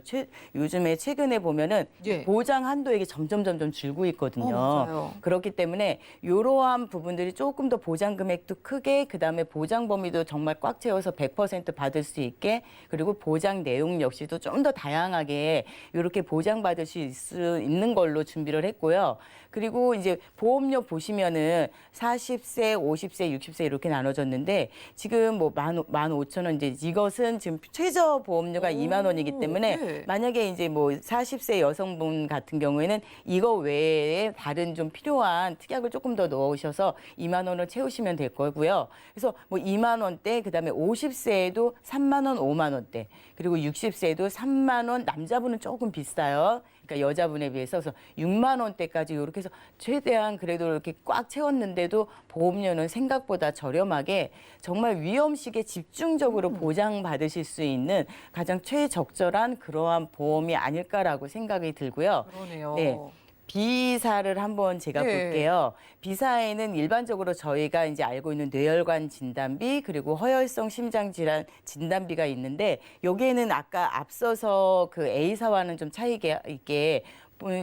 요즘에 최근에 보면은
예.
보장 한도액이 점점 줄고 있거든요.
맞아요.
그렇기 때문에 이러한 부분들이 조금 더 보장 금액도 크게 그다음에 보장 범위도 정말 꽉 채워서 100% 받을 수 있게 그리고 보장 내용 역시도 좀 더 다양하게 이렇게 보장받을 수 있는 걸로 준비를 했고요. 그리고 이제 보험료 보시면은 40세, 50세, 60세 이렇게 나눠졌는데 지금 뭐 15,000원 이제 이것은 지금 최저 보험료가 2만 원이기 때문에
네.
만약에 이제 뭐 40세 여성분 같은 경우에는 이거 외에 다른 좀 필요한 특약을 조금 더 넣으셔서 2만 원을 채우시면 될 거고요. 그래서 뭐 2만 원대 그다음에 50세에도 3만 원, 5만 원대 그리고 60세에도 3만 원 남자분은 조금 비싸요. 그러니까 여자분에 비해서 그래서 6만 원대까지 이렇게 해서 최대한 그래도 이렇게 꽉 채웠는데도 보험료는 생각보다 저렴하게 정말 위험식에 집중적으로 보장받으실 수 있는 가장 최적절한 그러한 보험이 아닐까라고 생각이 들고요.
그러네요.
네. B사를 한번 제가
네.
볼게요. B사에는 일반적으로 저희가 이제 알고 있는 뇌혈관 진단비 그리고 허혈성 심장 질환 진단비가 있는데 여기에는 아까 앞서서 그 A사와는 좀 차이가 있게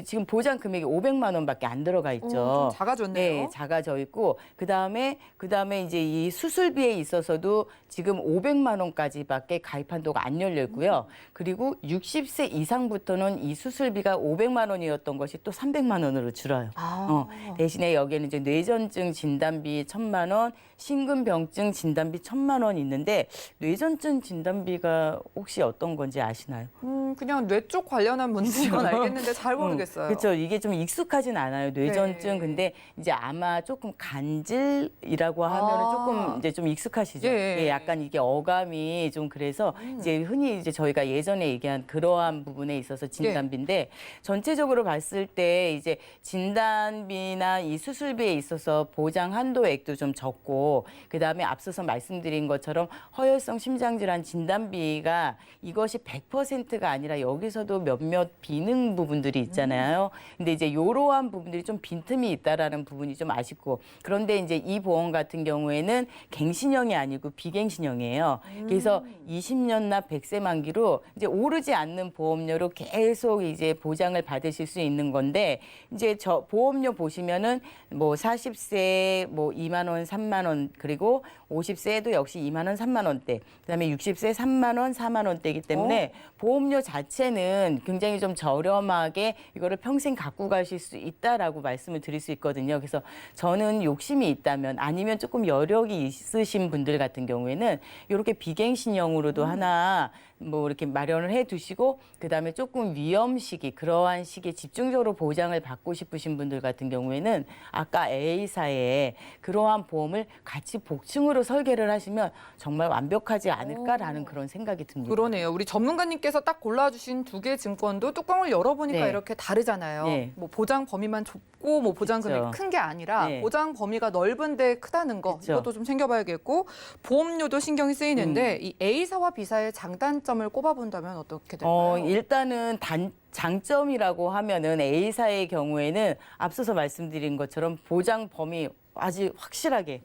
지금 보장 금액이 500만 원밖에 안 들어가 있죠.
좀 작아졌네요.
네, 작아져 있고 그다음에 이제 이 수술비에 있어서도 지금 500만 원까지밖에 가입 한도가 안 열려 있고요. 그리고 60세 이상부터는 이 수술비가 500만 원이었던 것이 또 300만 원으로 줄어요. 대신에 여기에는 이제 뇌전증 진단비 1,000만 원, 심근병증 진단비 1,000만 원 있는데 뇌전증 진단비가 혹시 어떤 건지 아시나요?
그냥 뇌 쪽 관련한 문제인 건 알겠는데 잘 모르겠어요. 모르겠어요.
그렇죠. 이게 좀 익숙하진 않아요. 뇌전증.
네.
근데 이제 아마 조금 간질이라고 하면은
아.
조금 이제 좀 익숙하시죠.
예.
예, 약간 이게 어감이 좀 그래서 이제 흔히 이제 저희가 예전에 얘기한 그러한 부분에 있어서 진단비인데 전체적으로 봤을 때 이제 진단비나 이 수술비에 있어서 보장 한도액도 좀 적고 그다음에 앞서서 말씀드린 것처럼 허혈성 심장질환 진단비가 이것이 100%가 아니라 여기서도 몇몇 비능 부분들이 있잖아요. 근데 이제 이러한 부분들이 좀 빈틈이 있다라는 부분이 좀 아쉽고 그런데 이제 이 보험 같은 경우에는 갱신형이 아니고 비갱신형이에요. 그래서 20년나 100세 만기로 이제 오르지 않는 보험료로 계속 이제 보장을 받으실 수 있는 건데 이제 저 보험료 보시면은 뭐 40세 뭐 2만 원, 3만 원 그리고 50세에도 역시 2만 원, 3만 원대. 그다음에 60세 3만 원, 4만 원대이기 때문에 보험료 자체는 굉장히 좀 저렴하게 이거를 평생 갖고 가실 수 있다라고 말씀을 드릴 수 있거든요. 그래서 저는 욕심이 있다면 아니면 조금 여력이 있으신 분들 같은 경우에는 이렇게 비갱신형으로도 하나 뭐 이렇게 마련을 해 두시고 그다음에 조금 위험 시기 그러한 시기에 집중적으로 보장을 받고 싶으신 분들 같은 경우에는 아까 A사에 그러한 보험을 같이 복층으로 설계를 하시면 정말 완벽하지 않을까라는 그런 생각이 듭니다.
그러네요. 우리 전문가님께서 딱 골라주신 두 개 증권도 뚜껑을 열어보니까
네.
이렇게 다르잖아요.
네.
뭐 보장 범위만 좁고 뭐 보장 금액이
그렇죠.
큰 게 아니라
네.
보장 범위가 넓은데 크다는 거
그렇죠.
이것도 좀 챙겨봐야겠고 보험료도 신경이 쓰이는데 이 A사와 B사의 장단점을 꼽아본다면 어떻게 될까요?
일단은 장점이라고 하면은 A사의 경우에는 앞서서 말씀드린 것처럼 보장 범위 아주 확실하게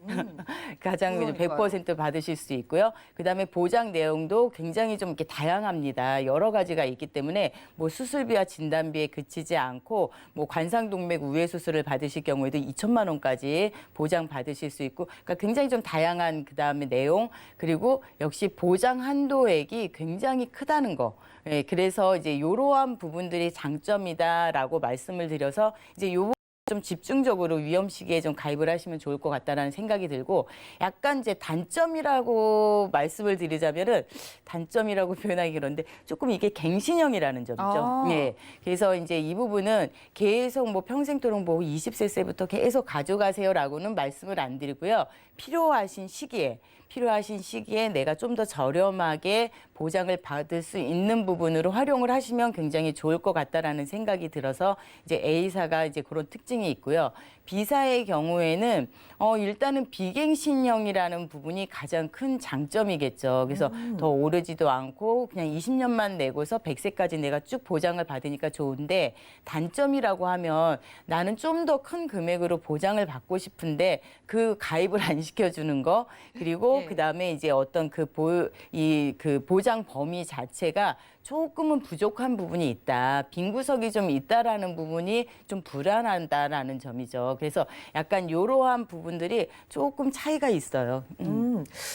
가장 이제
그러니까요.
100% 받으실 수 있고요. 그다음에 보장 내용도 굉장히 좀 이렇게 다양합니다. 여러 가지가 있기 때문에 뭐 수술비와 진단비에 그치지 않고 뭐 관상동맥 우회 수술을 받으실 경우에도 2천만 원까지 보장 받으실 수 있고 그러니까 굉장히 좀 다양한 그다음에 내용 그리고 역시 보장 한도액이 굉장히 크다는 거. 예, 그래서 이제 이러한 부분들이 장점이다라고 말씀을 드려서 이제 요 좀 집중적으로 위험 시기에 좀 가입을 하시면 좋을 것 같다라는 생각이 들고 약간 이제 단점이라고 말씀을 드리자면은 단점이라고 표현하기 그런데 조금 이게 갱신형이라는 점이죠.
아.
예. 그래서 이제 이 부분은 계속 뭐 평생토록 뭐 20세부터 계속 가져가세요라고는 말씀을 안 드리고요. 필요하신 시기에 내가 좀 더 저렴하게 보장을 받을 수 있는 부분으로 활용을 하시면 굉장히 좋을 것 같다라는 생각이 들어서 이제 A사가 이제 그런 특징이 있고요. B사의 경우에는 일단은 비갱신형이라는 부분이 가장 큰 장점이겠죠. 그래서 더 오르지도 않고 그냥 20년만 내고서 100세까지 내가 쭉 보장을 받으니까 좋은데 단점이라고 하면 나는 좀 더 큰 금액으로 보장을 받고 싶은데 그 가입을 안 시켜주는 거 그리고
네.
그다음에 이제 어떤 그 보장 범위 자체가 조금은 부족한 부분이 있다. 빈 구석이 좀 있다라는 부분이 좀 불안하다라는 점이죠. 그래서 약간 이러한 부분들이 조금 차이가 있어요.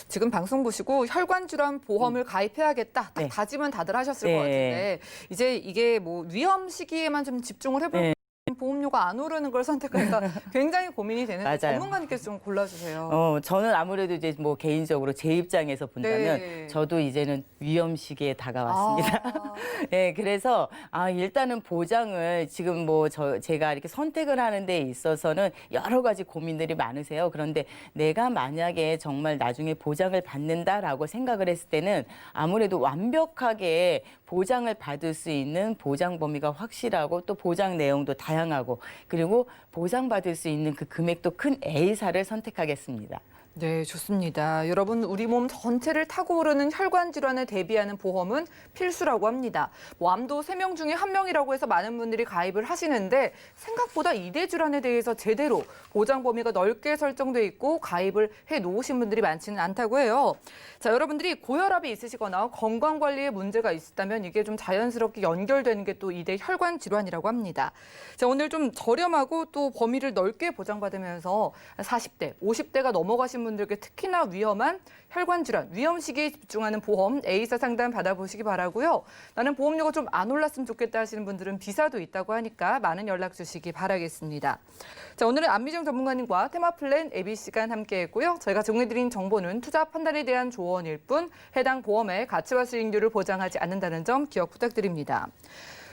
지금 방송 보시고 혈관질환 보험을 가입해야겠다. 딱
네.
다짐은 다들 하셨을
네.
것 같은데 이제 이게 뭐 위험 시기에만 좀 집중을 해볼
네.
보험료가 안 오르는 걸 선택하니까 굉장히 고민이 되는데
맞아요.
전문가님께서 좀 골라주세요.
저는 아무래도 이제 뭐 개인적으로 제 입장에서 본다면
네.
저도 이제는 위험 시기에 다가왔습니다.
아,
네, 그래서 일단은 보장을 지금 뭐 제가 이렇게 선택을 하는 데 있어서는 여러 가지 고민들이 많으세요. 그런데 내가 만약에 정말 나중에 보장을 받는다라고 생각을 했을 때는 아무래도 완벽하게 보장을 받을 수 있는 보장 범위가 확실하고 또 보장 내용도 다양하고 그리고 보장받을 수 있는 그 금액도 큰 A사를 선택하겠습니다.
네, 좋습니다. 여러분, 우리 몸 전체를 타고 오르는 혈관 질환에 대비하는 보험은 필수라고 합니다. 뭐 암도 3명 중에 1명이라고 해서 많은 분들이 가입을 하시는데 생각보다 이대 질환에 대해서 제대로 보장 범위가 넓게 설정돼 있고 가입을 해 놓으신 분들이 많지는 않다고 해요. 자, 여러분들이 고혈압이 있으시거나 건강 관리에 문제가 있다면 이게 좀 자연스럽게 연결되는 게 또 이대 혈관 질환이라고 합니다. 자, 오늘 좀 저렴하고 또 범위를 넓게 보장받으면서 40대, 50대가 넘어가신 분들께 특히나 위험한 혈관 질환, 위험 시기에 집중하는 보험 A사 상담 받아보시기 바라고요. 나는 보험료가 좀 안 올랐으면 좋겠다 하시는 분들은 B사도 있다고 하니까 많은 연락 주시기 바라겠습니다. 자, 오늘은 안미정 전문가님과 테마플랜 AB 시간 함께했고요. 저희가 제공해드린 정보는 투자 판단에 대한 조언일 뿐 해당 보험의 가치와 수익률을 보장하지 않는다는 점 기억 부탁드립니다.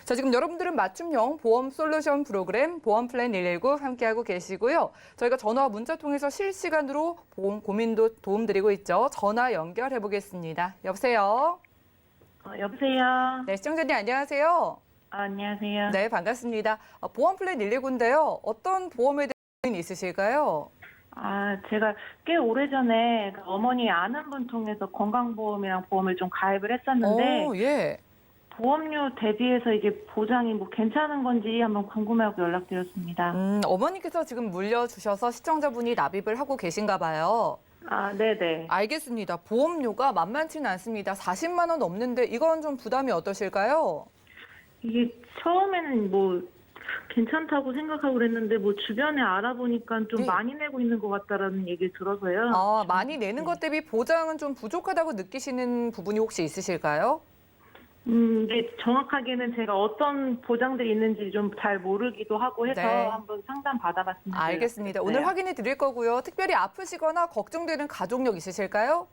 자, 지금 여러분들은 맞춤형 보험 솔루션 프로그램 보험 플랜 119 함께하고 계시고요. 저희가 전화와 문자 통해서 실시간으로 보험 고민도 도움드리고 있죠. 전화 연결해 보겠습니다. 여보세요?
여보세요.
네, 시청자님 안녕하세요.
안녕하세요.
네, 반갑습니다. 보험 플랜 119인데요. 어떤 보험에 대한 고민 있으실까요?
제가 꽤 오래전에 어머니 아는 분 통해서 건강보험이랑 보험을 좀 가입을 했었는데
예.
보험료 대비해서 이게 보장이 뭐 괜찮은 건지 한번 궁금해하고 연락드렸습니다.
어머니께서 지금 물려주셔서 시청자분이 납입을 하고 계신가 봐요.
네네.
알겠습니다. 보험료가 만만치는 않습니다. 40만 원 넘는데 이건 좀 부담이 어떠실까요?
이게 처음에는 뭐 괜찮다고 생각하고 그랬는데 뭐 주변에 알아보니까 좀
네.
많이 내고 있는 것 같다라는 얘기를 들어서요.
많이 내는 것 대비 보장은 좀 부족하다고 느끼시는 부분이 혹시 있으실까요?
이게 정확하게는 제가 어떤 보장들이 있는지 좀 잘 모르기도 하고 해서
네.
한번 상담 받아봤습니다.
알겠습니다. 오늘 확인해 드릴 거고요. 특별히 아프시거나 걱정되는 가족력 있으실까요?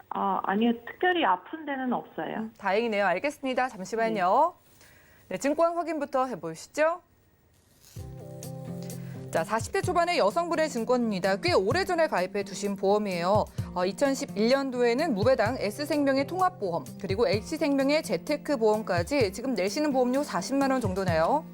아니요, 특별히 아픈 데는 없어요.
다행이네요. 알겠습니다. 잠시만요. 네, 증권 확인부터 해보시죠. 자, 40대 초반의 여성분의 증권입니다. 꽤 오래전에 가입해 두신 보험이에요. 2011년도에는 무배당 S생명의 통합보험, 그리고 H생명의 재테크보험까지 지금 내시는 보험료 40만 원 정도네요.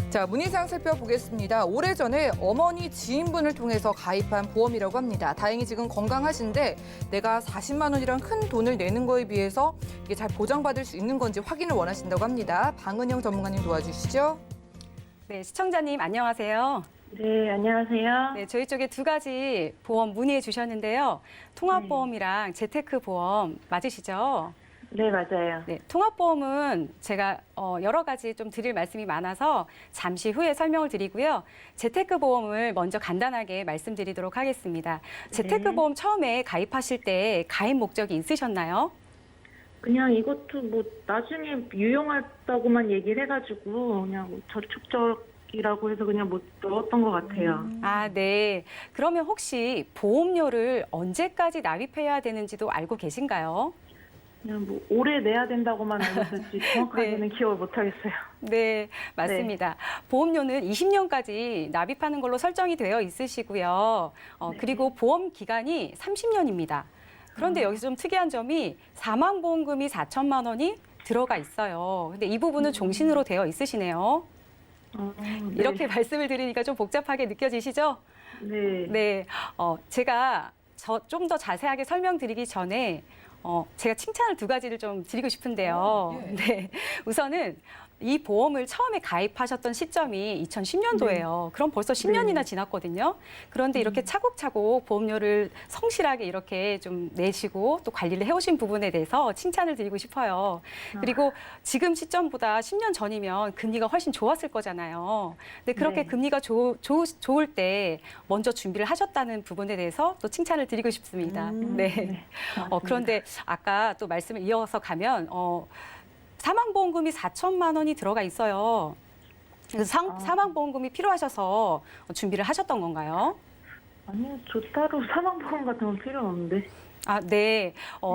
자, 문의사항 살펴보겠습니다. 오래전에 어머니 지인분을 통해서 가입한 보험이라고 합니다. 다행히 지금 건강하신데 내가 40만 원이란 큰 돈을 내는 거에 비해서 이게 잘 보장받을 수 있는 건지 확인을 원하신다고 합니다. 방은영 전문가님 도와주시죠.
네, 시청자님 안녕하세요.
네, 안녕하세요.
네, 저희 쪽에 두 가지 보험 문의해 주셨는데요. 통합보험이랑 재테크보험 맞으시죠?
네, 맞아요.
네, 통합보험은 제가 여러 가지 좀 드릴 말씀이 많아서 잠시 후에 설명을 드리고요. 재테크보험을 먼저 간단하게 말씀드리도록 하겠습니다. 재테크보험 처음에 가입하실 때 가입 목적이 있으셨나요?
그냥 이것도 뭐 나중에 유용하다고만 얘기를 해가지고 그냥 뭐 저축적이라고 해서 그냥 뭐 넣었던 것 같아요.
네. 그러면 혹시 보험료를 언제까지 납입해야 되는지도 알고 계신가요?
그냥 뭐 오래 내야 된다고만 알고 있었지 정확하게는 기억을 못 하겠어요.
네, 맞습니다. 보험료는 20년까지 납입하는 걸로 설정이 되어 있으시고요. 그리고 보험 기간이 30년입니다. 그런데 여기서 좀 특이한 점이 사망보험금이 4천만 원이 들어가 있어요. 근데 이 부분은 종신으로 되어 있으시네요.
네.
이렇게 말씀을 드리니까 좀 복잡하게 느껴지시죠?
네.
네, 제가 좀 더 자세하게 설명드리기 전에 제가 칭찬을 두 가지를 좀 드리고 싶은데요. 네, 우선은 이 보험을 처음에 가입하셨던 시점이 2010년도예요. 그럼 벌써 10년이나 지났거든요. 그런데 이렇게 차곡차곡 보험료를 성실하게 이렇게 좀 내시고 또 관리를 해오신 부분에 대해서 칭찬을 드리고 싶어요. 그리고 지금 시점보다 10년 전이면 금리가 훨씬 좋았을 거잖아요. 근데 그렇게
네.
금리가 좋을 때 먼저 준비를 하셨다는 부분에 대해서 또 칭찬을 드리고 싶습니다. 네. 그런데 아까 또 말씀을 이어서 가면 사망보험금이 4천만 원이 들어가 있어요. 그래서 사망보험금이 필요하셔서 준비를 하셨던 건가요?
아니요, 저 따로 사망보험 같은 건 필요 없는데.
네.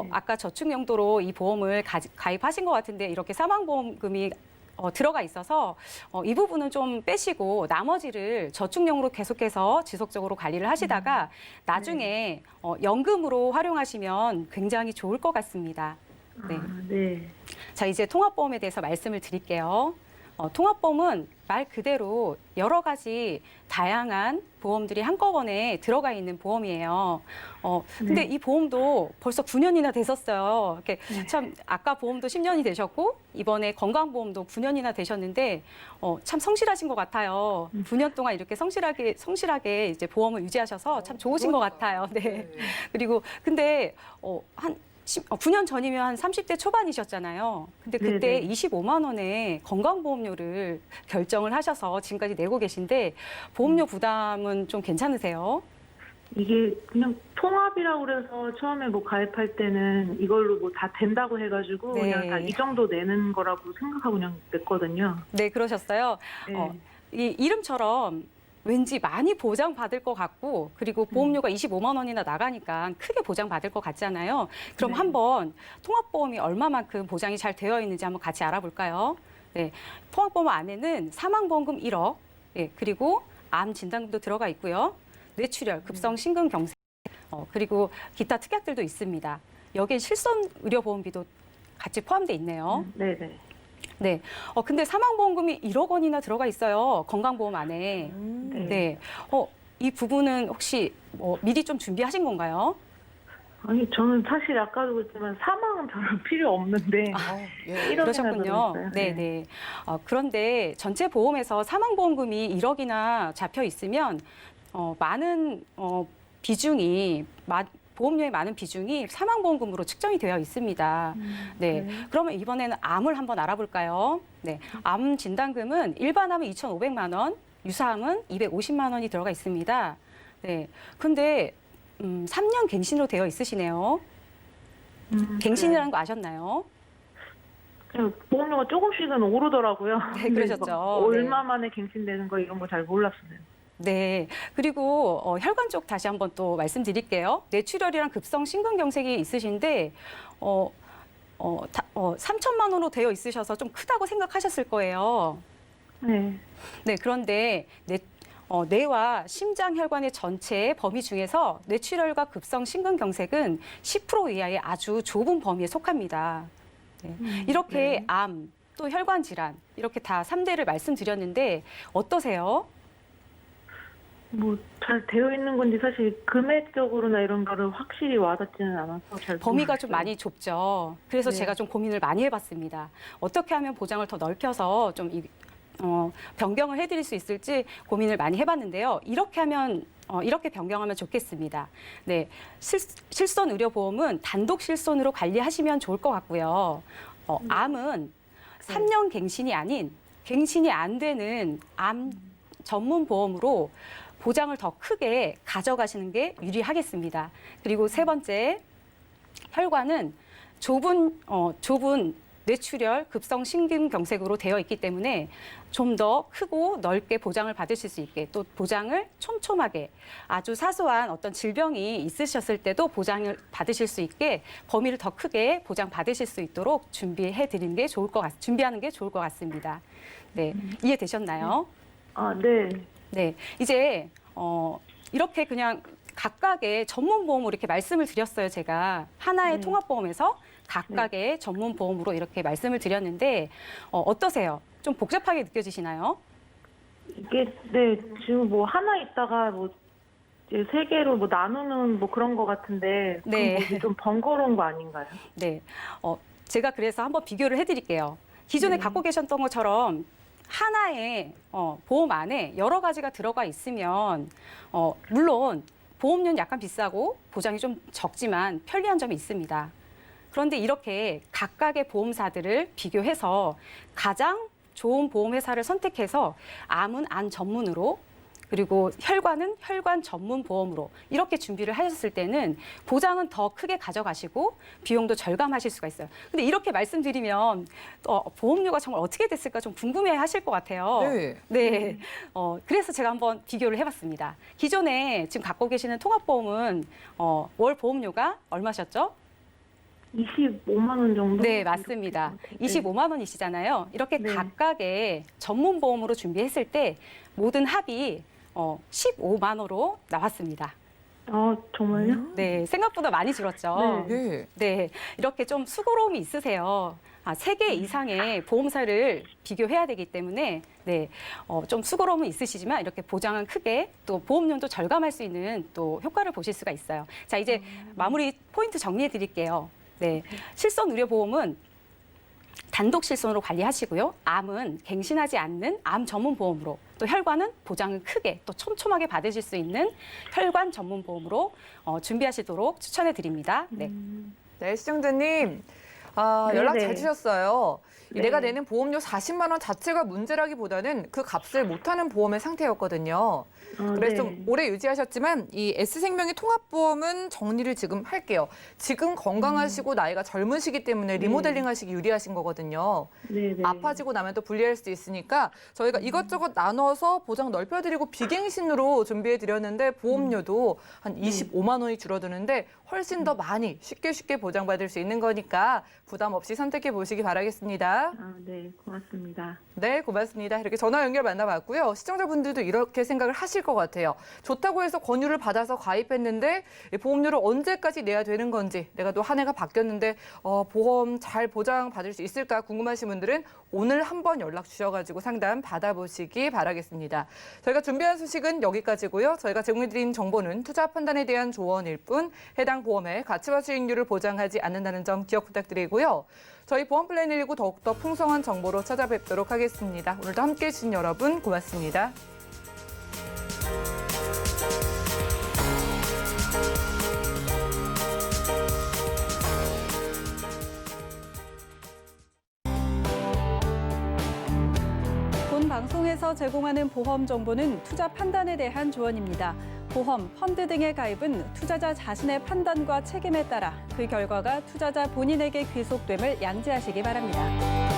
아까 저축 용도로 이 보험을 가입하신 것 같은데 이렇게 사망보험금이 들어가 있어서 이 부분은 좀 빼시고 나머지를 저축용으로 계속해서 지속적으로 관리를 하시다가 나중에 연금으로 활용하시면 굉장히 좋을 것 같습니다. 네.
네.
자, 이제 통합보험에 대해서 말씀을 드릴게요. 통합보험은 말 그대로 여러 가지 다양한 보험들이 한꺼번에 들어가 있는 보험이에요. 근데 이 보험도 벌써 9년이나 되셨어요. 이렇게 참 아까 보험도 10년이 되셨고 이번에 건강보험도 9년이나 되셨는데 참 성실하신 것 같아요. 9년 동안 이렇게 성실하게 이제 보험을 유지하셔서 참 좋으신 것 같아요. 네. 그리고 근데 한 9년 전이면 한 30대 초반이셨잖아요. 근데 그때
네네.
25만 원의 건강보험료를 결정을 하셔서 지금까지 내고 계신데 보험료 부담은 좀 괜찮으세요?
이게 그냥 통합이라고 그래서 처음에 뭐 가입할 때는 이걸로 뭐 다 된다고 해가지고
네.
그냥 다 이 정도 내는 거라고 생각하고 그냥 냈거든요.
네, 그러셨어요.
네.
이 이름처럼 왠지 많이 보장받을 것 같고 그리고 보험료가 25만 원이나 나가니까 크게 보장받을 것 같잖아요. 그럼
네.
한번 통합보험이 얼마만큼 보장이 잘 되어 있는지 한번 같이 알아볼까요?
네, 통합보험 안에는 사망보험금 1억, 예, 그리고 암 진단금도 들어가 있고요. 뇌출혈, 급성 심근경색, 그리고 기타 특약들도 있습니다. 여기엔 실손 의료보험비도 같이 포함돼 있네요.
네네.
네. 근데 사망보험금이 1억 원이나 들어가 있어요. 건강보험 안에. 네. 이 부분은 혹시 미리 좀 준비하신 건가요?
아니 저는 사실 아까도 그랬지만 사망은 별로 필요 없는데
예.
1억이나
그러셨군요.
들어있어요.
네네. 그런데 전체 보험에서 사망보험금이 1억이나 잡혀 있으면 많은 비중이 보험료의 많은 비중이 사망보험금으로 측정이 되어 있습니다. 네. 그러면 이번에는 암을 한번 알아볼까요? 네. 암 진단금은 일반암은 2,500만 원, 유사암은 250만 원이 들어가 있습니다. 네. 근데 3년 갱신으로 되어 있으시네요. 갱신이라는 거 아셨나요?
그냥 보험료가 조금씩은 오르더라고요.
네, 그러셨죠.
얼마 만에 갱신되는 거 이런 거 잘 몰랐어요.
네. 그리고 혈관 쪽 다시 한번 또 말씀드릴게요. 뇌출혈이랑 급성 심근경색이 있으신데 3천만 원으로 되어 있으셔서 좀 크다고 생각하셨을 거예요.
네.
네. 그런데 뇌와 심장 혈관의 전체 범위 중에서 뇌출혈과 급성 심근경색은 10% 이하의 아주 좁은 범위에 속합니다. 네. 이렇게 암, 또 혈관 질환 이렇게 다 3대를 말씀드렸는데 어떠세요?
뭐 잘 되어 있는 건지 사실 금액적으로나 이런 거를 확실히 와닿지는 않아서 잘
범위가 좀
모르겠어요.
많이 좁죠. 그래서
네.
제가 좀 고민을 많이 해봤습니다. 어떻게 하면 보장을 더 넓혀서 좀 변경을 해드릴 수 있을지 고민을 많이 해봤는데요. 이렇게 하면 이렇게 변경하면 좋겠습니다. 네, 실손 의료보험은 단독 실손으로 관리하시면 좋을 것 같고요. 암은 3년 갱신이 아닌 갱신이 안 되는 암 전문 보험으로 보장을 더 크게 가져가시는 게 유리하겠습니다. 그리고 세 번째, 혈관은 좁은 뇌출혈, 급성 심근경색으로 되어 있기 때문에 좀 더 크고 넓게 보장을 받으실 수 있게 또 보장을 촘촘하게 아주 사소한 어떤 질병이 있으셨을 때도 보장을 받으실 수 있게 범위를 더 크게 보장 받으실 수 있도록 준비하는 게 좋을 것 같습니다. 네, 이해되셨나요?
아, 네.
네, 이제 이렇게 그냥 각각의 전문 보험으로 이렇게 말씀을 드렸어요. 제가 하나의 통합보험에서 각각의 전문 보험으로 이렇게 말씀을 드렸는데 어떠세요? 좀 복잡하게 느껴지시나요?
이게 네 지금 뭐 하나 있다가 뭐 이제 세 개로 뭐 나누는 뭐 그런 거 같은데
네.
그건 좀 번거로운 거 아닌가요?
네, 제가 그래서 한번 비교를 해드릴게요. 기존에 갖고 계셨던 것처럼 하나의 보험 안에 여러 가지가 들어가 있으면 물론 보험료는 약간 비싸고 보장이 좀 적지만 편리한 점이 있습니다. 그런데 이렇게 각각의 보험사들을 비교해서 가장 좋은 보험회사를 선택해서 암은 암 전문으로 그리고 혈관은 혈관 전문 보험으로 이렇게 준비를 하셨을 때는 보장은 더 크게 가져가시고 비용도 절감하실 수가 있어요. 근데 이렇게 말씀드리면 보험료가 정말 어떻게 됐을까 좀 궁금해 하실 것 같아요.
네.
네. 그래서 제가 한번 비교를 해봤습니다. 기존에 지금 갖고 계시는 통합보험은 월 보험료가 얼마셨죠?
25만 원 정도?
네, 맞습니다. 25만 원이시잖아요. 이렇게
네.
각각의 전문 보험으로 준비했을 때 모든 합이 15만 원으로 나왔습니다.
정말요?
네, 생각보다 많이 줄었죠.
네.
네.
네, 이렇게 좀 수고로움이 있으세요. 3개 이상의 보험사를 비교해야 되기 때문에 네, 좀 수고로움은 있으시지만 이렇게 보장은 크게 또 보험료도 절감할 수 있는 또 효과를 보실 수가 있어요. 자, 이제 마무리 포인트 정리해 드릴게요. 네, 실손 의료보험은 단독 실손으로 관리하시고요. 암은 갱신하지 않는 암 전문 보험으로 또 혈관은 보장을 크게 또 촘촘하게 받으실 수 있는 혈관 전문 보험으로 준비하시도록 추천해 드립니다. 네.
네, 시청자님. 연락
네네.
잘 주셨어요.
네.
내가 내는 보험료 40만 원 자체가 문제라기보다는 그 값을 못하는 보험의 상태였거든요. 그래서 좀 오래 유지하셨지만 이 S생명의 통합보험은 정리를 지금 할게요. 지금 건강하시고 나이가 젊으시기 때문에 리모델링 하시기 유리하신 거거든요.
네네.
아파지고 나면 또 불리할 수도 있으니까 저희가 이것저것 나눠서 보장 넓혀드리고 비갱신으로 준비해드렸는데 보험료도 한 25만 원이 줄어드는데 훨씬 더 많이 쉽게 보장받을 수 있는 거니까 부담 없이 선택해 보시기 바라겠습니다.
네, 고맙습니다.
네, 고맙습니다. 이렇게 전화 연결 만나봤고요. 시청자분들도 이렇게 생각을 하실 것 같아요. 좋다고 해서 권유를 받아서 가입했는데 보험료를 언제까지 내야 되는 건지, 내가 또 한 해가 바뀌었는데 보험 잘 보장받을 수 있을까 궁금하신 분들은 오늘 한번 연락 주셔가지고 상담 받아보시기 바라겠습니다. 저희가 준비한 소식은 여기까지고요. 저희가 제공해드린 정보는 투자 판단에 대한 조언일 뿐 해당 보험의 가치와 수익률을 보장하지 않는다는 점 기억 부탁드리고요. 저희 보험 플랜 119 더욱더 풍성한 정보로 찾아뵙도록 하겠습니다. 오늘도 함께해 주신 여러분 고맙습니다.
본 방송에서 제공하는 보험 정보는 투자 판단에 대한 조언입니다. 보험, 펀드 등의 가입은 투자자 자신의 판단과 책임에 따라 그 결과가 투자자 본인에게 귀속됨을 양지하시기 바랍니다.